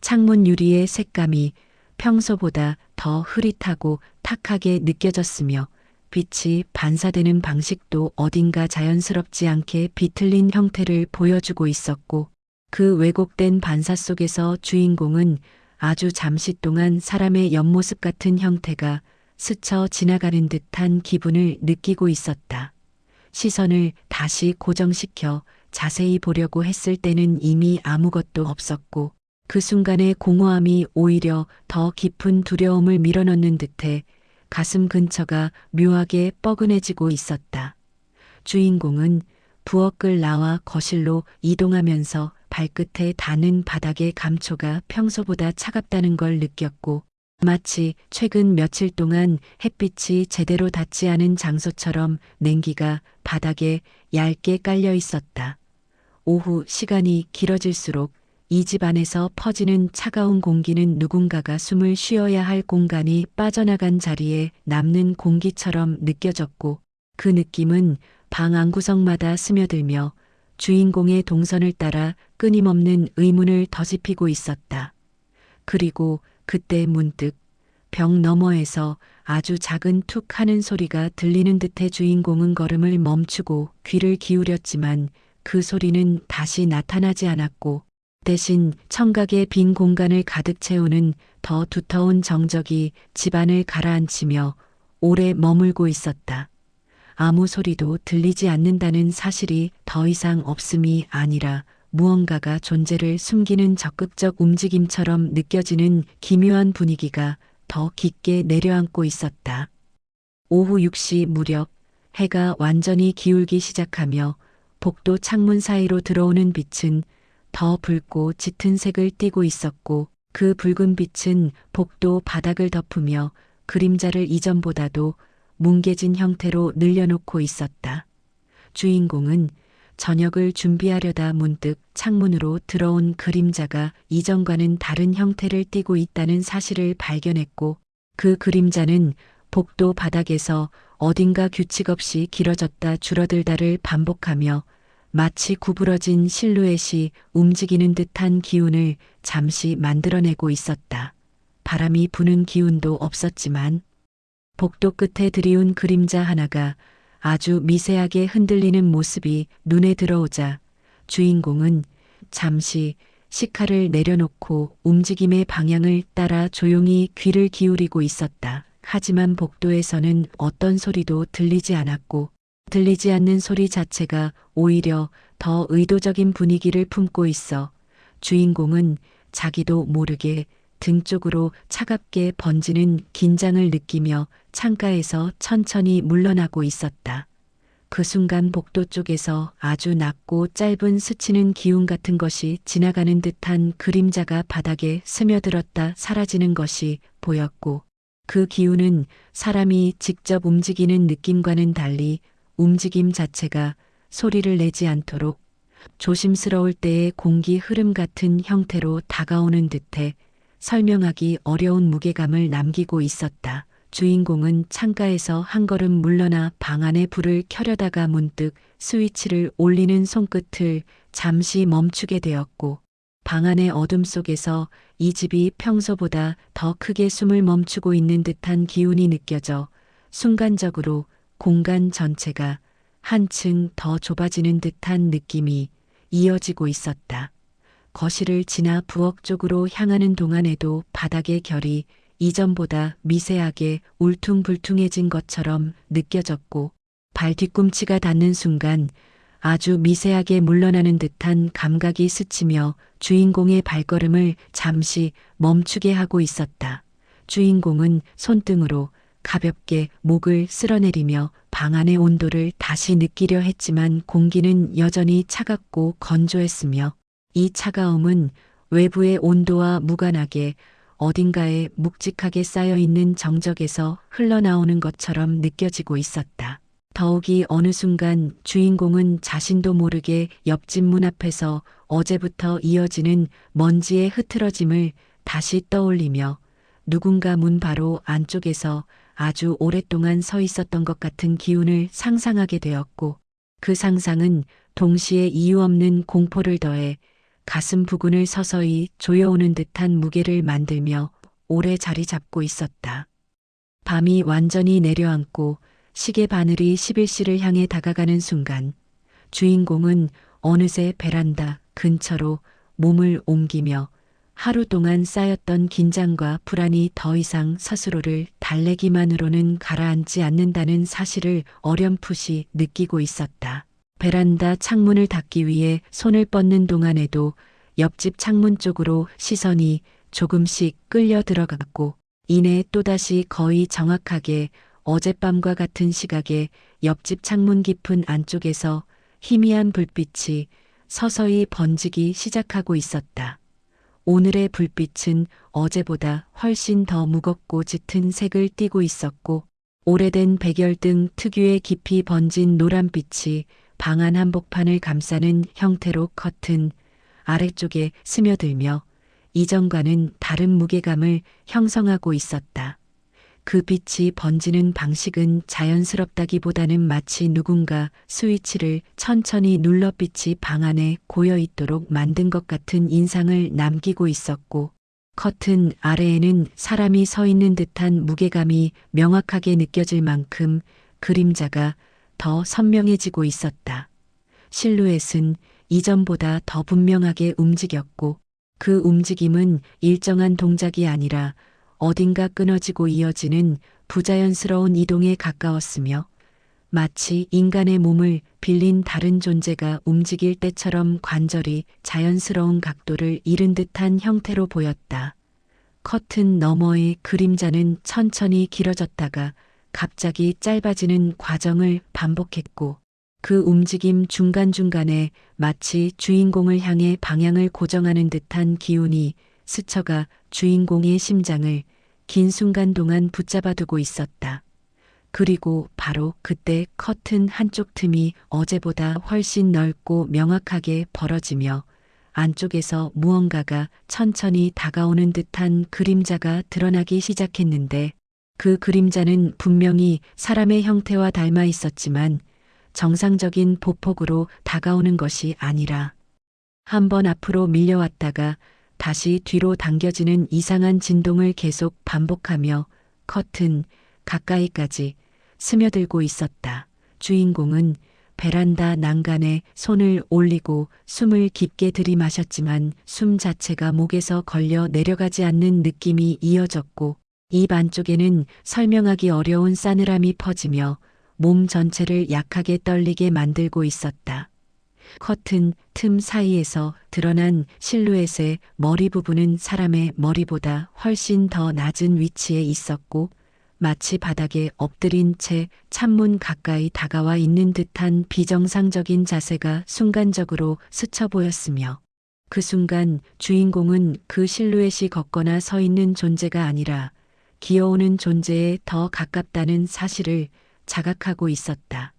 창문 유리의 색감이 평소보다 더 흐릿하고 탁하게 느껴졌으며, 빛이 반사되는 방식도 어딘가 자연스럽지 않게 비틀린 형태를 보여주고 있었고, 그 왜곡된 반사 속에서 주인공은 아주 잠시 동안 사람의 옆모습 같은 형태가 스쳐 지나가는 듯한 기분을 느끼고 있었다. 시선을 다시 고정시켜 자세히 보려고 했을 때는 이미 아무것도 없었고, 그 순간의 공허함이 오히려 더 깊은 두려움을 밀어넣는 듯해 가슴 근처가 묘하게 뻐근해지고 있었다. 주인공은 부엌을 나와 거실로 이동하면서 발끝에 닿는 바닥의 감초가 평소보다 차갑다는 걸 느꼈고, 마치 최근 며칠 동안 햇빛이 제대로 닿지 않은 장소처럼 냉기가 바닥에 얇게 깔려 있었다. 오후 시간이 길어질수록 이 집 안에서 퍼지는 차가운 공기는 누군가가 숨을 쉬어야 할 공간이 빠져나간 자리에 남는 공기처럼 느껴졌고, 그 느낌은 방 안구석마다 스며들며 주인공의 동선을 따라 끊임없는 의문을 더집히고 있었다. 그리고 그때 문득 벽 너머에서 아주 작은 툭 하는 소리가 들리는 듯해 주인공은 걸음을 멈추고 귀를 기울였지만 그 소리는 다시 나타나지 않았고, 대신 청각의 빈 공간을 가득 채우는 더 두터운 정적이 집안을 가라앉히며 오래 머물고 있었다. 아무 소리도 들리지 않는다는 사실이 더 이상 없음이 아니라 무언가가 존재를 숨기는 적극적 움직임처럼 느껴지는 기묘한 분위기가 더 깊게 내려앉고 있었다. 오후 6시 무렵 해가 완전히 기울기 시작하며 복도 창문 사이로 들어오는 빛은 더 붉고 짙은 색을 띠고 있었고, 그 붉은 빛은 복도 바닥을 덮으며 그림자를 이전보다도 뭉개진 형태로 늘려놓고 있었다. 주인공은 저녁을 준비하려다 문득 창문으로 들어온 그림자가 이전과는 다른 형태를 띠고 있다는 사실을 발견했고, 그 그림자는 복도 바닥에서 어딘가 규칙 없이 길어졌다 줄어들다를 반복하며 마치 구부러진 실루엣이 움직이는 듯한 기운을 잠시 만들어내고 있었다. 바람이 부는 기운도 없었지만 복도 끝에 드리운 그림자 하나가 아주 미세하게 흔들리는 모습이 눈에 들어오자 주인공은 잠시 식칼을 내려놓고 움직임의 방향을 따라 조용히 귀를 기울이고 있었다. 하지만 복도에서는 어떤 소리도 들리지 않았고, 들리지 않는 소리 자체가 오히려 더 의도적인 분위기를 품고 있어 주인공은 자기도 모르게 등 쪽으로 차갑게 번지는 긴장을 느끼며 창가에서 천천히 물러나고 있었다. 그 순간 복도 쪽에서 아주 낮고 짧은 스치는 기운 같은 것이 지나가는 듯한 그림자가 바닥에 스며들었다 사라지는 것이 보였고, 그 기운은 사람이 직접 움직이는 느낌과는 달리 움직임 자체가 소리를 내지 않도록 조심스러울 때의 공기 흐름 같은 형태로 다가오는 듯해 설명하기 어려운 무게감을 남기고 있었다. 주인공은 창가에서 한 걸음 물러나 방 안에 불을 켜려다가 문득 스위치를 올리는 손끝을 잠시 멈추게 되었고, 방 안의 어둠 속에서 이 집이 평소보다 더 크게 숨을 멈추고 있는 듯한 기운이 느껴져 순간적으로 공간 전체가 한층 더 좁아지는 듯한 느낌이 이어지고 있었다. 거실을 지나 부엌 쪽으로 향하는 동안에도 바닥의 결이 이전보다 미세하게 울퉁불퉁해진 것처럼 느껴졌고, 발 뒤꿈치가 닿는 순간 아주 미세하게 물러나는 듯한 감각이 스치며 주인공의 발걸음을 잠시 멈추게 하고 있었다. 주인공은 손등으로 가볍게 목을 쓸어내리며 방 안의 온도를 다시 느끼려 했지만 공기는 여전히 차갑고 건조했으며, 이 차가움은 외부의 온도와 무관하게 어딘가에 묵직하게 쌓여있는 정적에서 흘러나오는 것처럼 느껴지고 있었다. 더욱이 어느 순간 주인공은 자신도 모르게 옆집 문 앞에서 어제부터 이어지는 먼지의 흐트러짐을 다시 떠올리며 누군가 문 바로 안쪽에서 아주 오랫동안 서 있었던 것 같은 기운을 상상하게 되었고, 그 상상은 동시에 이유 없는 공포를 더해 가슴 부근을 서서히 조여오는 듯한 무게를 만들며 오래 자리 잡고 있었다. 밤이 완전히 내려앉고 시계 바늘이 11시를 향해 다가가는 순간 주인공은 어느새 베란다 근처로 몸을 옮기며 하루 동안 쌓였던 긴장과 불안이 더 이상 스스로를 달래기만으로는 가라앉지 않는다는 사실을 어렴풋이 느끼고 있었다. 베란다 창문을 닫기 위해 손을 뻗는 동안에도 옆집 창문 쪽으로 시선이 조금씩 끌려 들어갔고, 이내 또다시 거의 정확하게 어젯밤과 같은 시각에 옆집 창문 깊은 안쪽에서 희미한 불빛이 서서히 번지기 시작하고 있었다. 오늘의 불빛은 어제보다 훨씬 더 무겁고 짙은 색을 띠고 있었고, 오래된 백열등 특유의 깊이 번진 노란빛이 방 안 한복판을 감싸는 형태로 커튼 아래쪽에 스며들며 이전과는 다른 무게감을 형성하고 있었다. 그 빛이 번지는 방식은 자연스럽다기보다는 마치 누군가 스위치를 천천히 눌러 빛이 방 안에 고여 있도록 만든 것 같은 인상을 남기고 있었고, 커튼 아래에는 사람이 서 있는 듯한 무게감이 명확하게 느껴질 만큼 그림자가 더 선명해지고 있었다. 실루엣은 이전보다 더 분명하게 움직였고, 그 움직임은 일정한 동작이 아니라 어딘가 끊어지고 이어지는 부자연스러운 이동에 가까웠으며, 마치 인간의 몸을 빌린 다른 존재가 움직일 때처럼 관절이 자연스러운 각도를 잃은 듯한 형태로 보였다. 커튼 너머의 그림자는 천천히 길어졌다가 갑자기 짧아지는 과정을 반복했고, 그 움직임 중간중간에 마치 주인공을 향해 방향을 고정하는 듯한 기운이 스쳐가 주인공의 심장을 긴 순간 동안 붙잡아두고 있었다. 그리고 바로 그때 커튼 한쪽 틈이 어제보다 훨씬 넓고 명확하게 벌어지며 안쪽에서 무언가가 천천히 다가오는 듯한 그림자가 드러나기 시작했는데, 그 그림자는 분명히 사람의 형태와 닮아 있었지만 정상적인 보폭으로 다가오는 것이 아니라 한 번 앞으로 밀려왔다가 다시 뒤로 당겨지는 이상한 진동을 계속 반복하며 커튼 가까이까지 스며들고 있었다. 주인공은 베란다 난간에 손을 올리고 숨을 깊게 들이마셨지만 숨 자체가 목에서 걸려 내려가지 않는 느낌이 이어졌고, 입 안쪽에는 설명하기 어려운 싸늘함이 퍼지며 몸 전체를 약하게 떨리게 만들고 있었다. 커튼 틈 사이에서 드러난 실루엣의 머리 부분은 사람의 머리보다 훨씬 더 낮은 위치에 있었고, 마치 바닥에 엎드린 채 창문 가까이 다가와 있는 듯한 비정상적인 자세가 순간적으로 스쳐 보였으며, 그 순간 주인공은 그 실루엣이 걷거나 서 있는 존재가 아니라 기어오는 존재에 더 가깝다는 사실을 자각하고 있었다.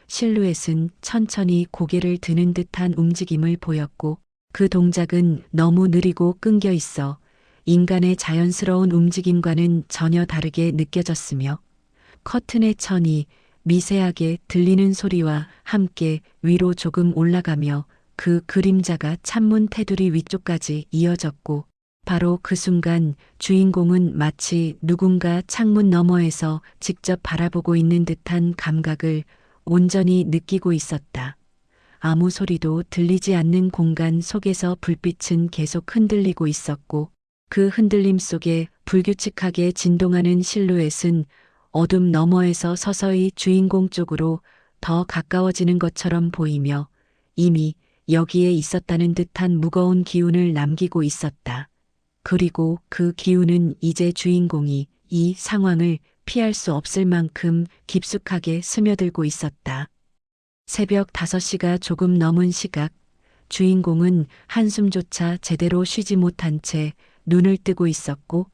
실루엣은 천천히 고개를 드는 듯한 움직임을 보였고, 그 동작은 너무 느리고 끊겨 있어 인간의 자연스러운 움직임과는 전혀 다르게 느껴졌으며, 커튼의 천이 미세하게 들리는 소리와 함께 위로 조금 올라가며 그 그림자가 창문 테두리 위쪽까지 이어졌고, 바로 그 순간 주인공은 마치 누군가 창문 너머에서 직접 바라보고 있는 듯한 감각을 온전히 느끼고 있었다. 아무 소리도 들리지 않는 공간 속에서 불빛은 계속 흔들리고 있었고, 그 흔들림 속에 불규칙하게 진동하는 실루엣은 어둠 너머에서 서서히 주인공 쪽으로 더 가까워지는 것처럼 보이며 이미 여기에 있었다는 듯한 무거운 기운을 남기고 있었다. 그리고 그 기운은 이제 주인공이 이 상황을 피할 수 없을 만큼 깊숙하게 스며들고 있었다. 새벽 5시가 조금 넘은 시각, 주인공은 한숨조차 제대로 쉬지 못한 채 눈을 뜨고 있었고,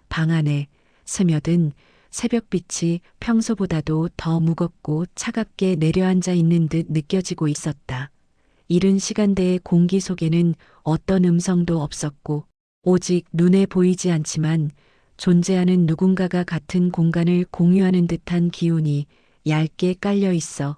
방 안에 스며든 새벽빛이 평소보다도 더 무겁고 차갑게 내려앉아 있는 듯 느껴지고 있었다. 이른 시간대의 공기 속에는 어떤 음성도 없었고, 오직 눈에 보이지 않지만 존재하는 누군가가 같은 공간을 공유하는 듯한 기운이 얇게 깔려 있어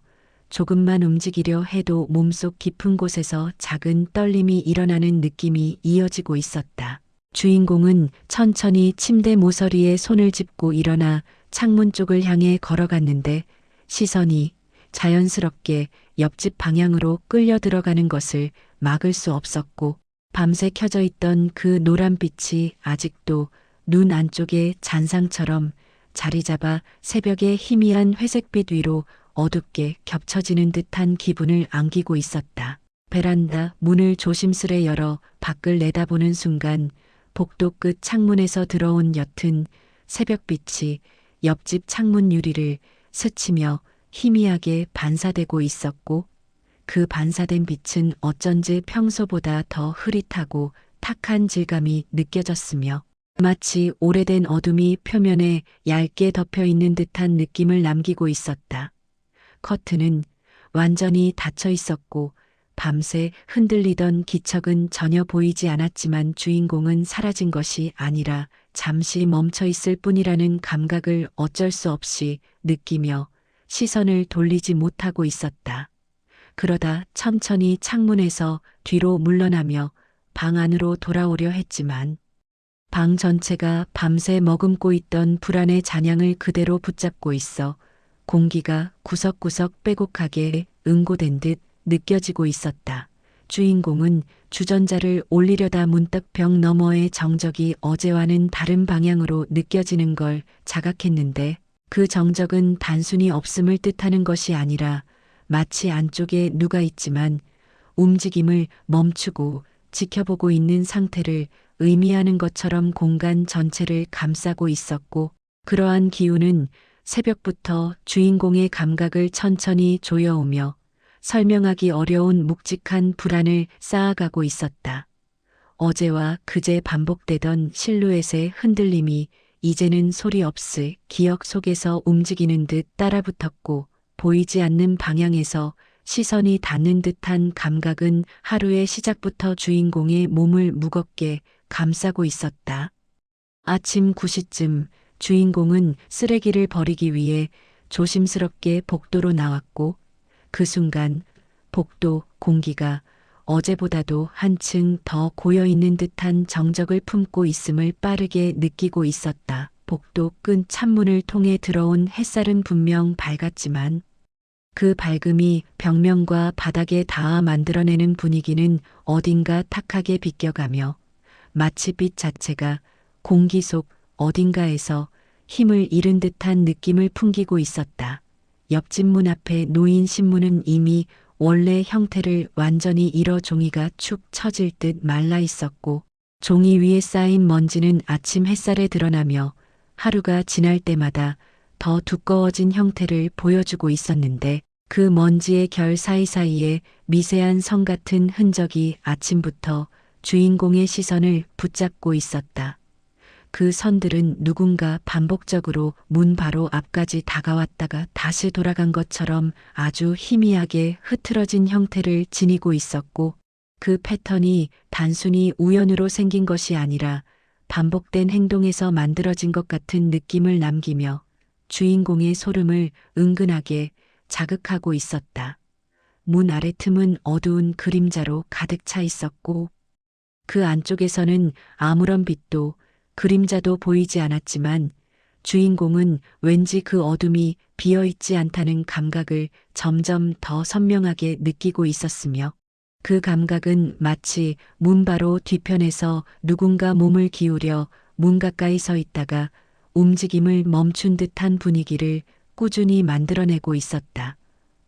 조금만 움직이려 해도 몸속 깊은 곳에서 작은 떨림이 일어나는 느낌이 이어지고 있었다. 주인공은 천천히 침대 모서리에 손을 짚고 일어나 창문 쪽을 향해 걸어갔는데, 시선이 자연스럽게 옆집 방향으로 끌려 들어가는 것을 막을 수 없었고, 밤새 켜져 있던 그 노란빛이 아직도 눈 안쪽에 잔상처럼 자리 잡아 새벽의 희미한 회색빛 위로 어둡게 겹쳐지는 듯한 기분을 안기고 있었다. 베란다 문을 조심스레 열어 밖을 내다보는 순간 복도 끝 창문에서 들어온 옅은 새벽빛이 옆집 창문 유리를 스치며 희미하게 반사되고 있었고, 그 반사된 빛은 어쩐지 평소보다 더 흐릿하고 탁한 질감이 느껴졌으며, 마치 오래된 어둠이 표면에 얇게 덮여 있는 듯한 느낌을 남기고 있었다. 커튼은 완전히 닫혀 있었고, 밤새 흔들리던 기척은 전혀 보이지 않았지만 주인공은 사라진 것이 아니라 잠시 멈춰 있을 뿐이라는 감각을 어쩔 수 없이 느끼며 시선을 돌리지 못하고 있었다. 그러다 천천히 창문에서 뒤로 물러나며 방 안으로 돌아오려 했지만, 방 전체가 밤새 머금고 있던 불안의 잔향을 그대로 붙잡고 있어 공기가 구석구석 빼곡하게 응고된 듯 느껴지고 있었다. 주인공은 주전자를 올리려다 문득 벽 너머의 정적이 어제와는 다른 방향으로 느껴지는 걸 자각했는데, 그 정적은 단순히 없음을 뜻하는 것이 아니라 마치 안쪽에 누가 있지만 움직임을 멈추고 지켜보고 있는 상태를 의미하는 것처럼 공간 전체를 감싸고 있었고, 그러한 기운은 새벽부터 주인공의 감각을 천천히 조여오며 설명하기 어려운 묵직한 불안을 쌓아가고 있었다. 어제와 그제 반복되던 실루엣의 흔들림이 이제는 소리 없이 기억 속에서 움직이는 듯 따라붙었고, 보이지 않는 방향에서 시선이 닿는 듯한 감각은 하루의 시작부터 주인공의 몸을 무겁게 감싸고 있었다. 아침 9시쯤 주인공은 쓰레기를 버리기 위해 조심스럽게 복도로 나왔고, 그 순간 복도 공기가 어제보다도 한층 더 고여있는 듯한 정적을 품고 있음을 빠르게 느끼고 있었다. 복도 끝 창문을 통해 들어온 햇살은 분명 밝았지만, 그 밝음이 벽면과 바닥에 닿아 만들어내는 분위기는 어딘가 탁하게 비껴가며 마치 빛 자체가 공기 속 어딘가에서 힘을 잃은 듯한 느낌을 풍기고 있었다. 옆집 문 앞에 놓인 신문은 이미 원래 형태를 완전히 잃어 종이가 축 처질 듯 말라 있었고, 종이 위에 쌓인 먼지는 아침 햇살에 드러나며 하루가 지날 때마다 더 두꺼워진 형태를 보여주고 있었는데, 그 먼지의 결 사이사이에 미세한 선 같은 흔적이 아침부터 주인공의 시선을 붙잡고 있었다. 그 선들은 누군가 반복적으로 문 바로 앞까지 다가왔다가 다시 돌아간 것처럼 아주 희미하게 흐트러진 형태를 지니고 있었고, 그 패턴이 단순히 우연으로 생긴 것이 아니라 반복된 행동에서 만들어진 것 같은 느낌을 남기며 주인공의 소름을 은근하게 자극하고 있었다. 문 아래 틈은 어두운 그림자로 가득 차 있었고, 그 안쪽에서는 아무런 빛도 그림자도 보이지 않았지만, 주인공은 왠지 그 어둠이 비어있지 않다는 감각을 점점 더 선명하게 느끼고 있었으며, 그 감각은 마치 문 바로 뒤편에서 누군가 몸을 기울여 문 가까이 서 있다가 움직임을 멈춘 듯한 분위기를 꾸준히 만들어내고 있었다.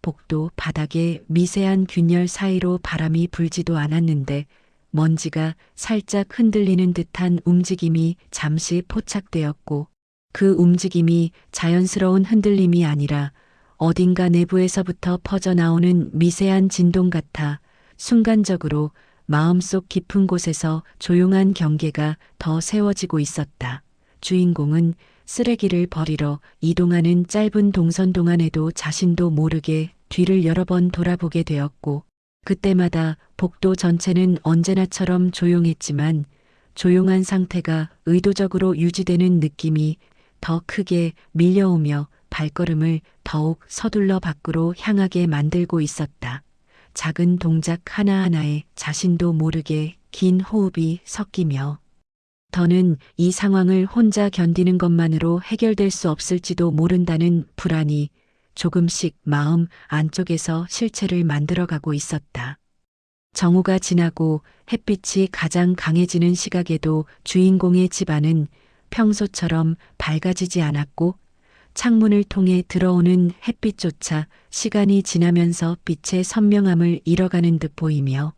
복도 바닥에 미세한 균열 사이로 바람이 불지도 않았는데, 먼지가 살짝 흔들리는 듯한 움직임이 잠시 포착되었고, 그 움직임이 자연스러운 흔들림이 아니라 어딘가 내부에서부터 퍼져나오는 미세한 진동 같아 순간적으로 마음속 깊은 곳에서 조용한 경계가 더 세워지고 있었다. 주인공은 쓰레기를 버리러 이동하는 짧은 동선 동안에도 자신도 모르게 뒤를 여러 번 돌아보게 되었고, 그때마다 복도 전체는 언제나처럼 조용했지만 조용한 상태가 의도적으로 유지되는 느낌이 더 크게 밀려오며 발걸음을 더욱 서둘러 밖으로 향하게 만들고 있었다. 작은 동작 하나하나에 자신도 모르게 긴 호흡이 섞이며, 더는 이 상황을 혼자 견디는 것만으로 해결될 수 없을지도 모른다는 불안이 조금씩 마음 안쪽에서 실체를 만들어가고 있었다. 정오가 지나고 햇빛이 가장 강해지는 시각에도 주인공의 집안은 평소처럼 밝아지지 않았고 창문을 통해 들어오는 햇빛조차 시간이 지나면서 빛의 선명함을 잃어가는 듯 보이며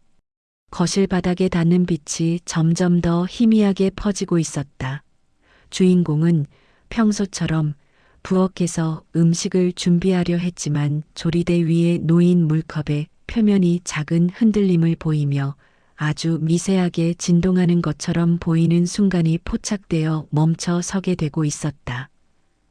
거실 바닥에 닿는 빛이 점점 더 희미하게 퍼지고 있었다. 주인공은 평소처럼 부엌에서 음식을 준비하려 했지만 조리대 위에 놓인 물컵의 표면이 작은 흔들림을 보이며 아주 미세하게 진동하는 것처럼 보이는 순간이 포착되어 멈춰 서게 되고 있었다.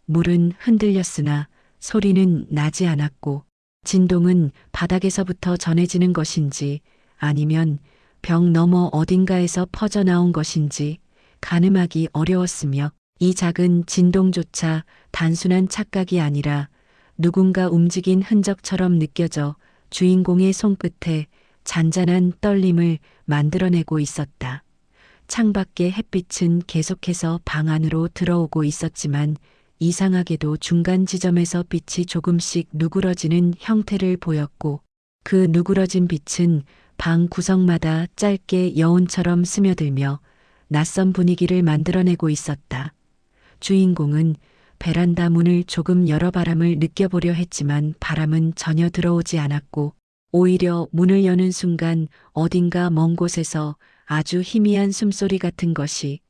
물은 흔들렸으나 소리는 나지 않았고 진동은 바닥에서부터 전해지는 것인지 아니면 벽 너머 어딘가에서 퍼져나온 것인지 가늠하기 어려웠으며 이 작은 진동조차 단순한 착각이 아니라 누군가 움직인 흔적처럼 느껴져 주인공의 손끝에 잔잔한 떨림을 만들어내고 있었다. 창밖의 햇빛은 계속해서 방 안으로 들어오고 있었지만 이상하게도 중간 지점에서 빛이 조금씩 누그러지는 형태를 보였고 그 누그러진 빛은 방 구석마다 짧게 여운처럼 스며들며 낯선 분위기를 만들어내고 있었다. 주인공은 베란다 문을 조금 열어 바람을 느껴보려 했지만 바람은 전혀 들어오지 않았고 오히려 문을 여는 순간 어딘가 먼 곳에서 아주 희미한 숨소리 같은 것이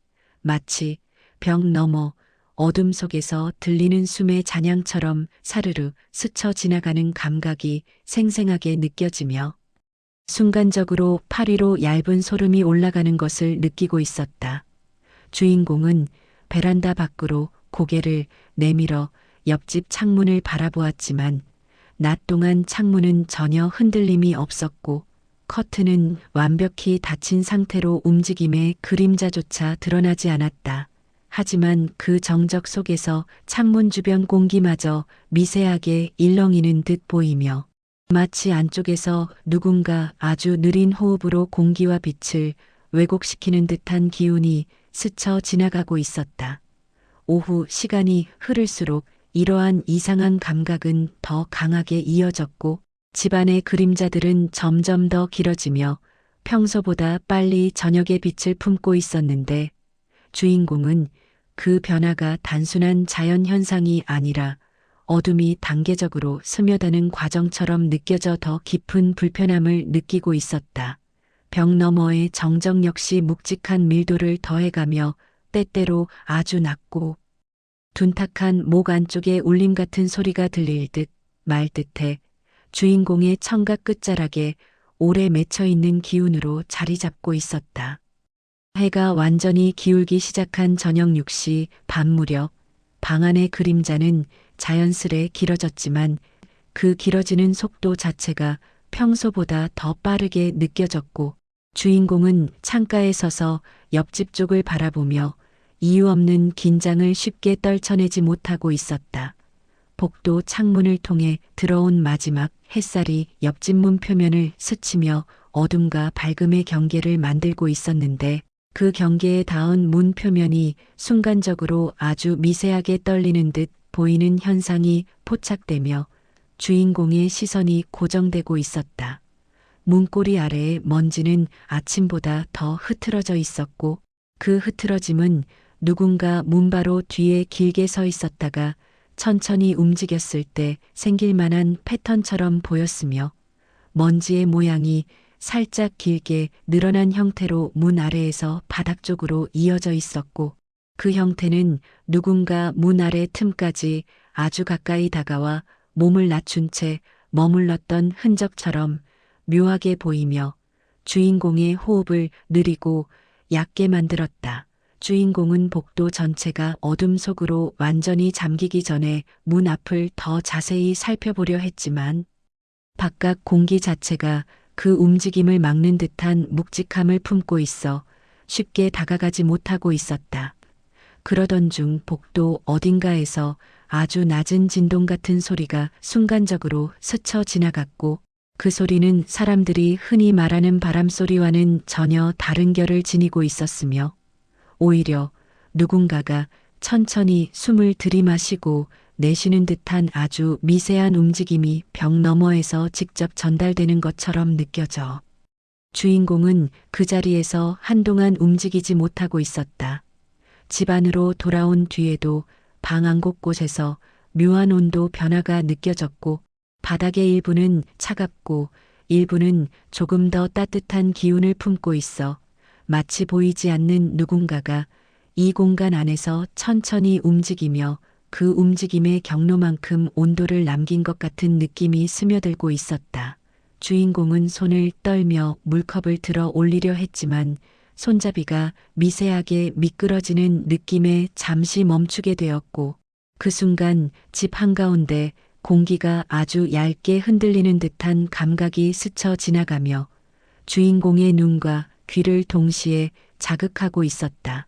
마치 벽 너머 어둠 속에서 들리는 숨의 잔향처럼 사르르 스쳐 지나가는 감각이 생생하게 느껴지며 순간적으로 팔 위로 얇은 소름이 올라가는 것을 느끼고 있었다. 주인공은 베란다 밖으로 고개를 내밀어 옆집 창문을 바라보았지만 낮 동안 창문은 전혀 흔들림이 없었고 커튼은 완벽히 닫힌 상태로 움직임의 그림자조차 드러나지 않았다. 하지만 그 정적 속에서 창문 주변 공기마저 미세하게 일렁이는 듯 보이며 마치 안쪽에서 누군가 아주 느린 호흡으로 공기와 빛을 왜곡시키는 듯한 기운이 스쳐 지나가고 있었다. 오후 시간이 흐를수록 이러한 이상한 감각은 더 강하게 이어졌고 집안의 그림자들은 점점 더 길어지며 평소보다 빨리 저녁의 빛을 품고 있었는데 주인공은 그 변화가 단순한 자연현상이 아니라 어둠이 단계적으로 스며드는 과정처럼 느껴져 더 깊은 불편함을 느끼고 있었다. 벽 너머의 정적 역시 묵직한 밀도를 더해가며 때때로 아주 낮고 둔탁한 목 안쪽에 울림 같은 소리가 들릴 듯 말 듯해 주인공의 청각 끝자락에 오래 맺혀있는 기운으로 자리 잡고 있었다. 해가 완전히 기울기 시작한 저녁 6시 반 무렵 방 안의 그림자는 자연스레 길어졌지만 그 길어지는 속도 자체가 평소보다 더 빠르게 느껴졌고 주인공은 창가에 서서 옆집 쪽을 바라보며 이유 없는 긴장을 쉽게 떨쳐내지 못하고 있었다. 복도 창문을 통해 들어온 마지막 햇살이 옆집 문 표면을 스치며 어둠과 밝음의 경계를 만들고 있었는데 그 경계에 닿은 문 표면이 순간적으로 아주 미세하게 떨리는 듯 보이는 현상이 포착되며 주인공의 시선이 고정되고 있었다. 문고리 아래의 먼지는 아침보다 더 흐트러져 있었고 그 흐트러짐은 누군가 문 바로 뒤에 길게 서 있었다가 천천히 움직였을 때 생길 만한 패턴처럼 보였으며 먼지의 모양이 살짝 길게 늘어난 형태로 문 아래에서 바닥 쪽으로 이어져 있었고 그 형태는 누군가 문 아래 틈까지 아주 가까이 다가와 몸을 낮춘 채 머물렀던 흔적처럼 묘하게 보이며 주인공의 호흡을 느리고 얕게 만들었다. 주인공은 복도 전체가 어둠 속으로 완전히 잠기기 전에 문 앞을 더 자세히 살펴보려 했지만 바깥 공기 자체가 그 움직임을 막는 듯한 묵직함을 품고 있어 쉽게 다가가지 못하고 있었다. 그러던 중 복도 어딘가에서 아주 낮은 진동 같은 소리가 순간적으로 스쳐 지나갔고 그 소리는 사람들이 흔히 말하는 바람소리와는 전혀 다른 결을 지니고 있었으며 오히려 누군가가 천천히 숨을 들이마시고 내쉬는 듯한 아주 미세한 움직임이 벽 너머에서 직접 전달되는 것처럼 느껴져. 주인공은 그 자리에서 한동안 움직이지 못하고 있었다. 집 안으로 돌아온 뒤에도 방 안 곳곳에서 묘한 온도 변화가 느껴졌고 바닥의 일부는 차갑고 일부는 조금 더 따뜻한 기운을 품고 있어 마치 보이지 않는 누군가가 이 공간 안에서 천천히 움직이며 그 움직임의 경로만큼 온도를 남긴 것 같은 느낌이 스며들고 있었다. 주인공은 손을 떨며 물컵을 들어 올리려 했지만 손잡이가 미세하게 미끄러지는 느낌에 잠시 멈추게 되었고 그 순간 집 한가운데 공기가 아주 얇게 흔들리는 듯한 감각이 스쳐 지나가며 주인공의 눈과 귀를 동시에 자극하고 있었다.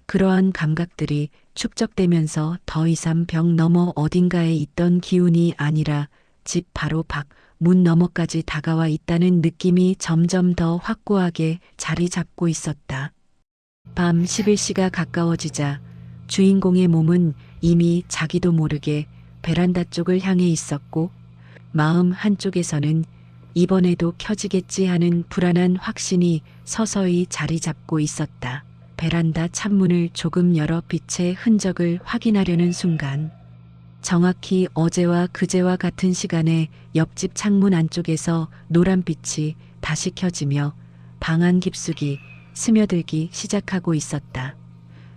그러한 감각들이 축적되면서 더 이상 벽 너머 어딘가에 있던 기운이 아니라 집 바로 밖 문 너머까지 다가와 있다는 느낌이 점점 더 확고하게 자리 잡고 있었다. 밤 11시가 가까워지자 주인공의 몸은 이미 자기도 모르게 베란다 쪽을 향해 있었고 마음 한쪽에서는 이번에도 켜지겠지 하는 불안한 확신이 서서히 자리 잡고 있었다. 베란다 창문을 조금 열어 빛의 흔적을 확인하려는 순간 정확히 어제와 그제와 같은 시간에 옆집 창문 안쪽에서 노란빛이 다시 켜지며 방 안 깊숙이 스며들기 시작하고 있었다.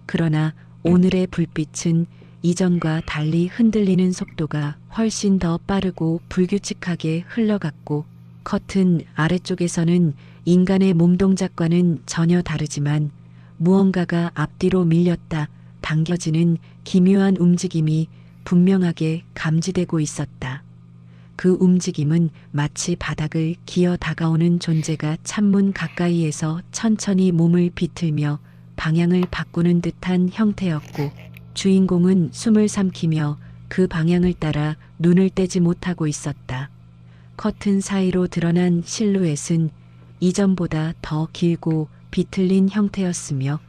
그러나 오늘의 불빛은 이전과 달리 흔들리는 속도가 훨씬 더 빠르고 불규칙하게 흘러갔고 커튼 아래쪽에서는 인간의 몸 동작과는 전혀 다르지만 무언가가 앞뒤로 밀렸다 당겨지는 기묘한 움직임이 분명하게 감지되고 있었다. 그 움직임은 마치 바닥을 기어 다가오는 존재가 창문 가까이에서 천천히 몸을 비틀며 방향을 바꾸는 듯한 형태였고 주인공은 숨을 삼키며 그 방향을 따라 눈을 떼지 못하고 있었다. 커튼 사이로 드러난 실루엣은 이전보다 더 길고 비틀린 형태였으며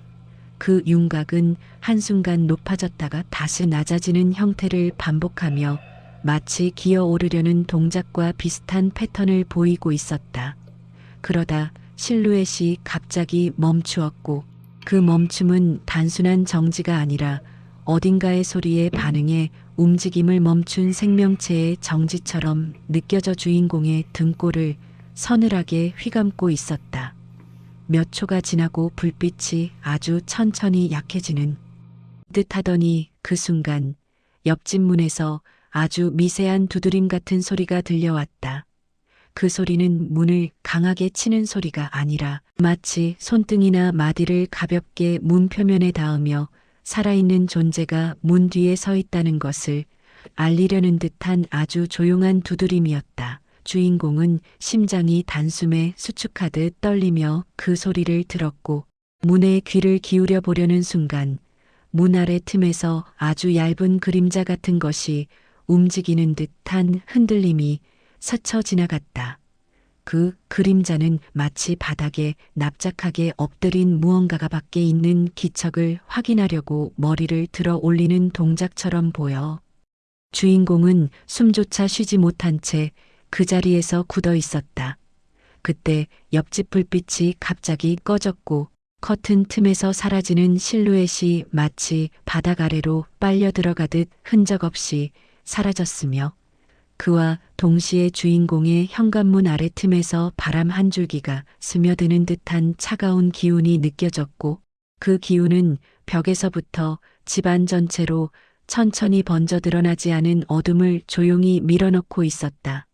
그 윤곽은 한순간 높아졌다가 다시 낮아지는 형태를 반복하며 마치 기어오르려는 동작과 비슷한 패턴을 보이고 있었다. 그러다 실루엣이 갑자기 멈추었고 그 멈춤은 단순한 정지가 아니라 어딘가의 소리에 반응해 움직임을 멈춘 생명체의 정지처럼 느껴져 주인공의 등골을 서늘하게 휘감고 있었다. 몇 초가 지나고 불빛이 아주 천천히 약해지는 듯 하더니 그 순간 옆집 문에서 아주 미세한 두드림 같은 소리가 들려왔다. 그 소리는 문을 강하게 치는 소리가 아니라 마치 손등이나 마디를 가볍게 문 표면에 닿으며 살아있는 존재가 문 뒤에 서 있다는 것을 알리려는 듯한 아주 조용한 두드림이었다. 주인공은 심장이 단숨에 수축하듯 떨리며 그 소리를 들었고 문에 귀를 기울여 보려는 순간 문 아래 틈에서 아주 얇은 그림자 같은 것이 움직이는 듯한 흔들림이 스쳐 지나갔다. 그 그림자는 마치 바닥에 납작하게 엎드린 무언가가 밖에 있는 기척을 확인하려고 머리를 들어 올리는 동작처럼 보여 주인공은 숨조차 쉬지 못한 채 그 자리에서 굳어 있었다. 그때 옆집 불빛이 갑자기 꺼졌고 커튼 틈에서 사라지는 실루엣이 마치 바닥 아래로 빨려 들어가듯 흔적 없이 사라졌으며 그와 동시에 주인공의 현관문 아래 틈에서 바람 한 줄기가 스며드는 듯한 차가운 기운이 느껴졌고 그 기운은 벽에서부터 집안 전체로 천천히 번져 드러나지 않은 어둠을 조용히 밀어넣고 있었다.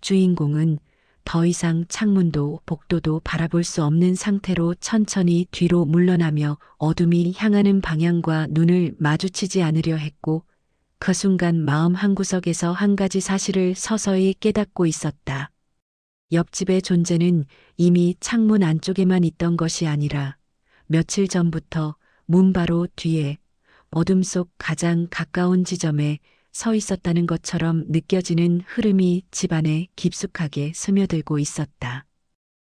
주인공은 더 이상 창문도 복도도 바라볼 수 없는 상태로 천천히 뒤로 물러나며 어둠이 향하는 방향과 눈을 마주치지 않으려 했고 그 순간 마음 한구석에서 한 가지 사실을 서서히 깨닫고 있었다. 옆집의 존재는 이미 창문 안쪽에만 있던 것이 아니라 며칠 전부터 문 바로 뒤에 어둠 속 가장 가까운 지점에 서 있었다는 것처럼 느껴지는 흐름이 집안에 깊숙하게 스며들고 있었다.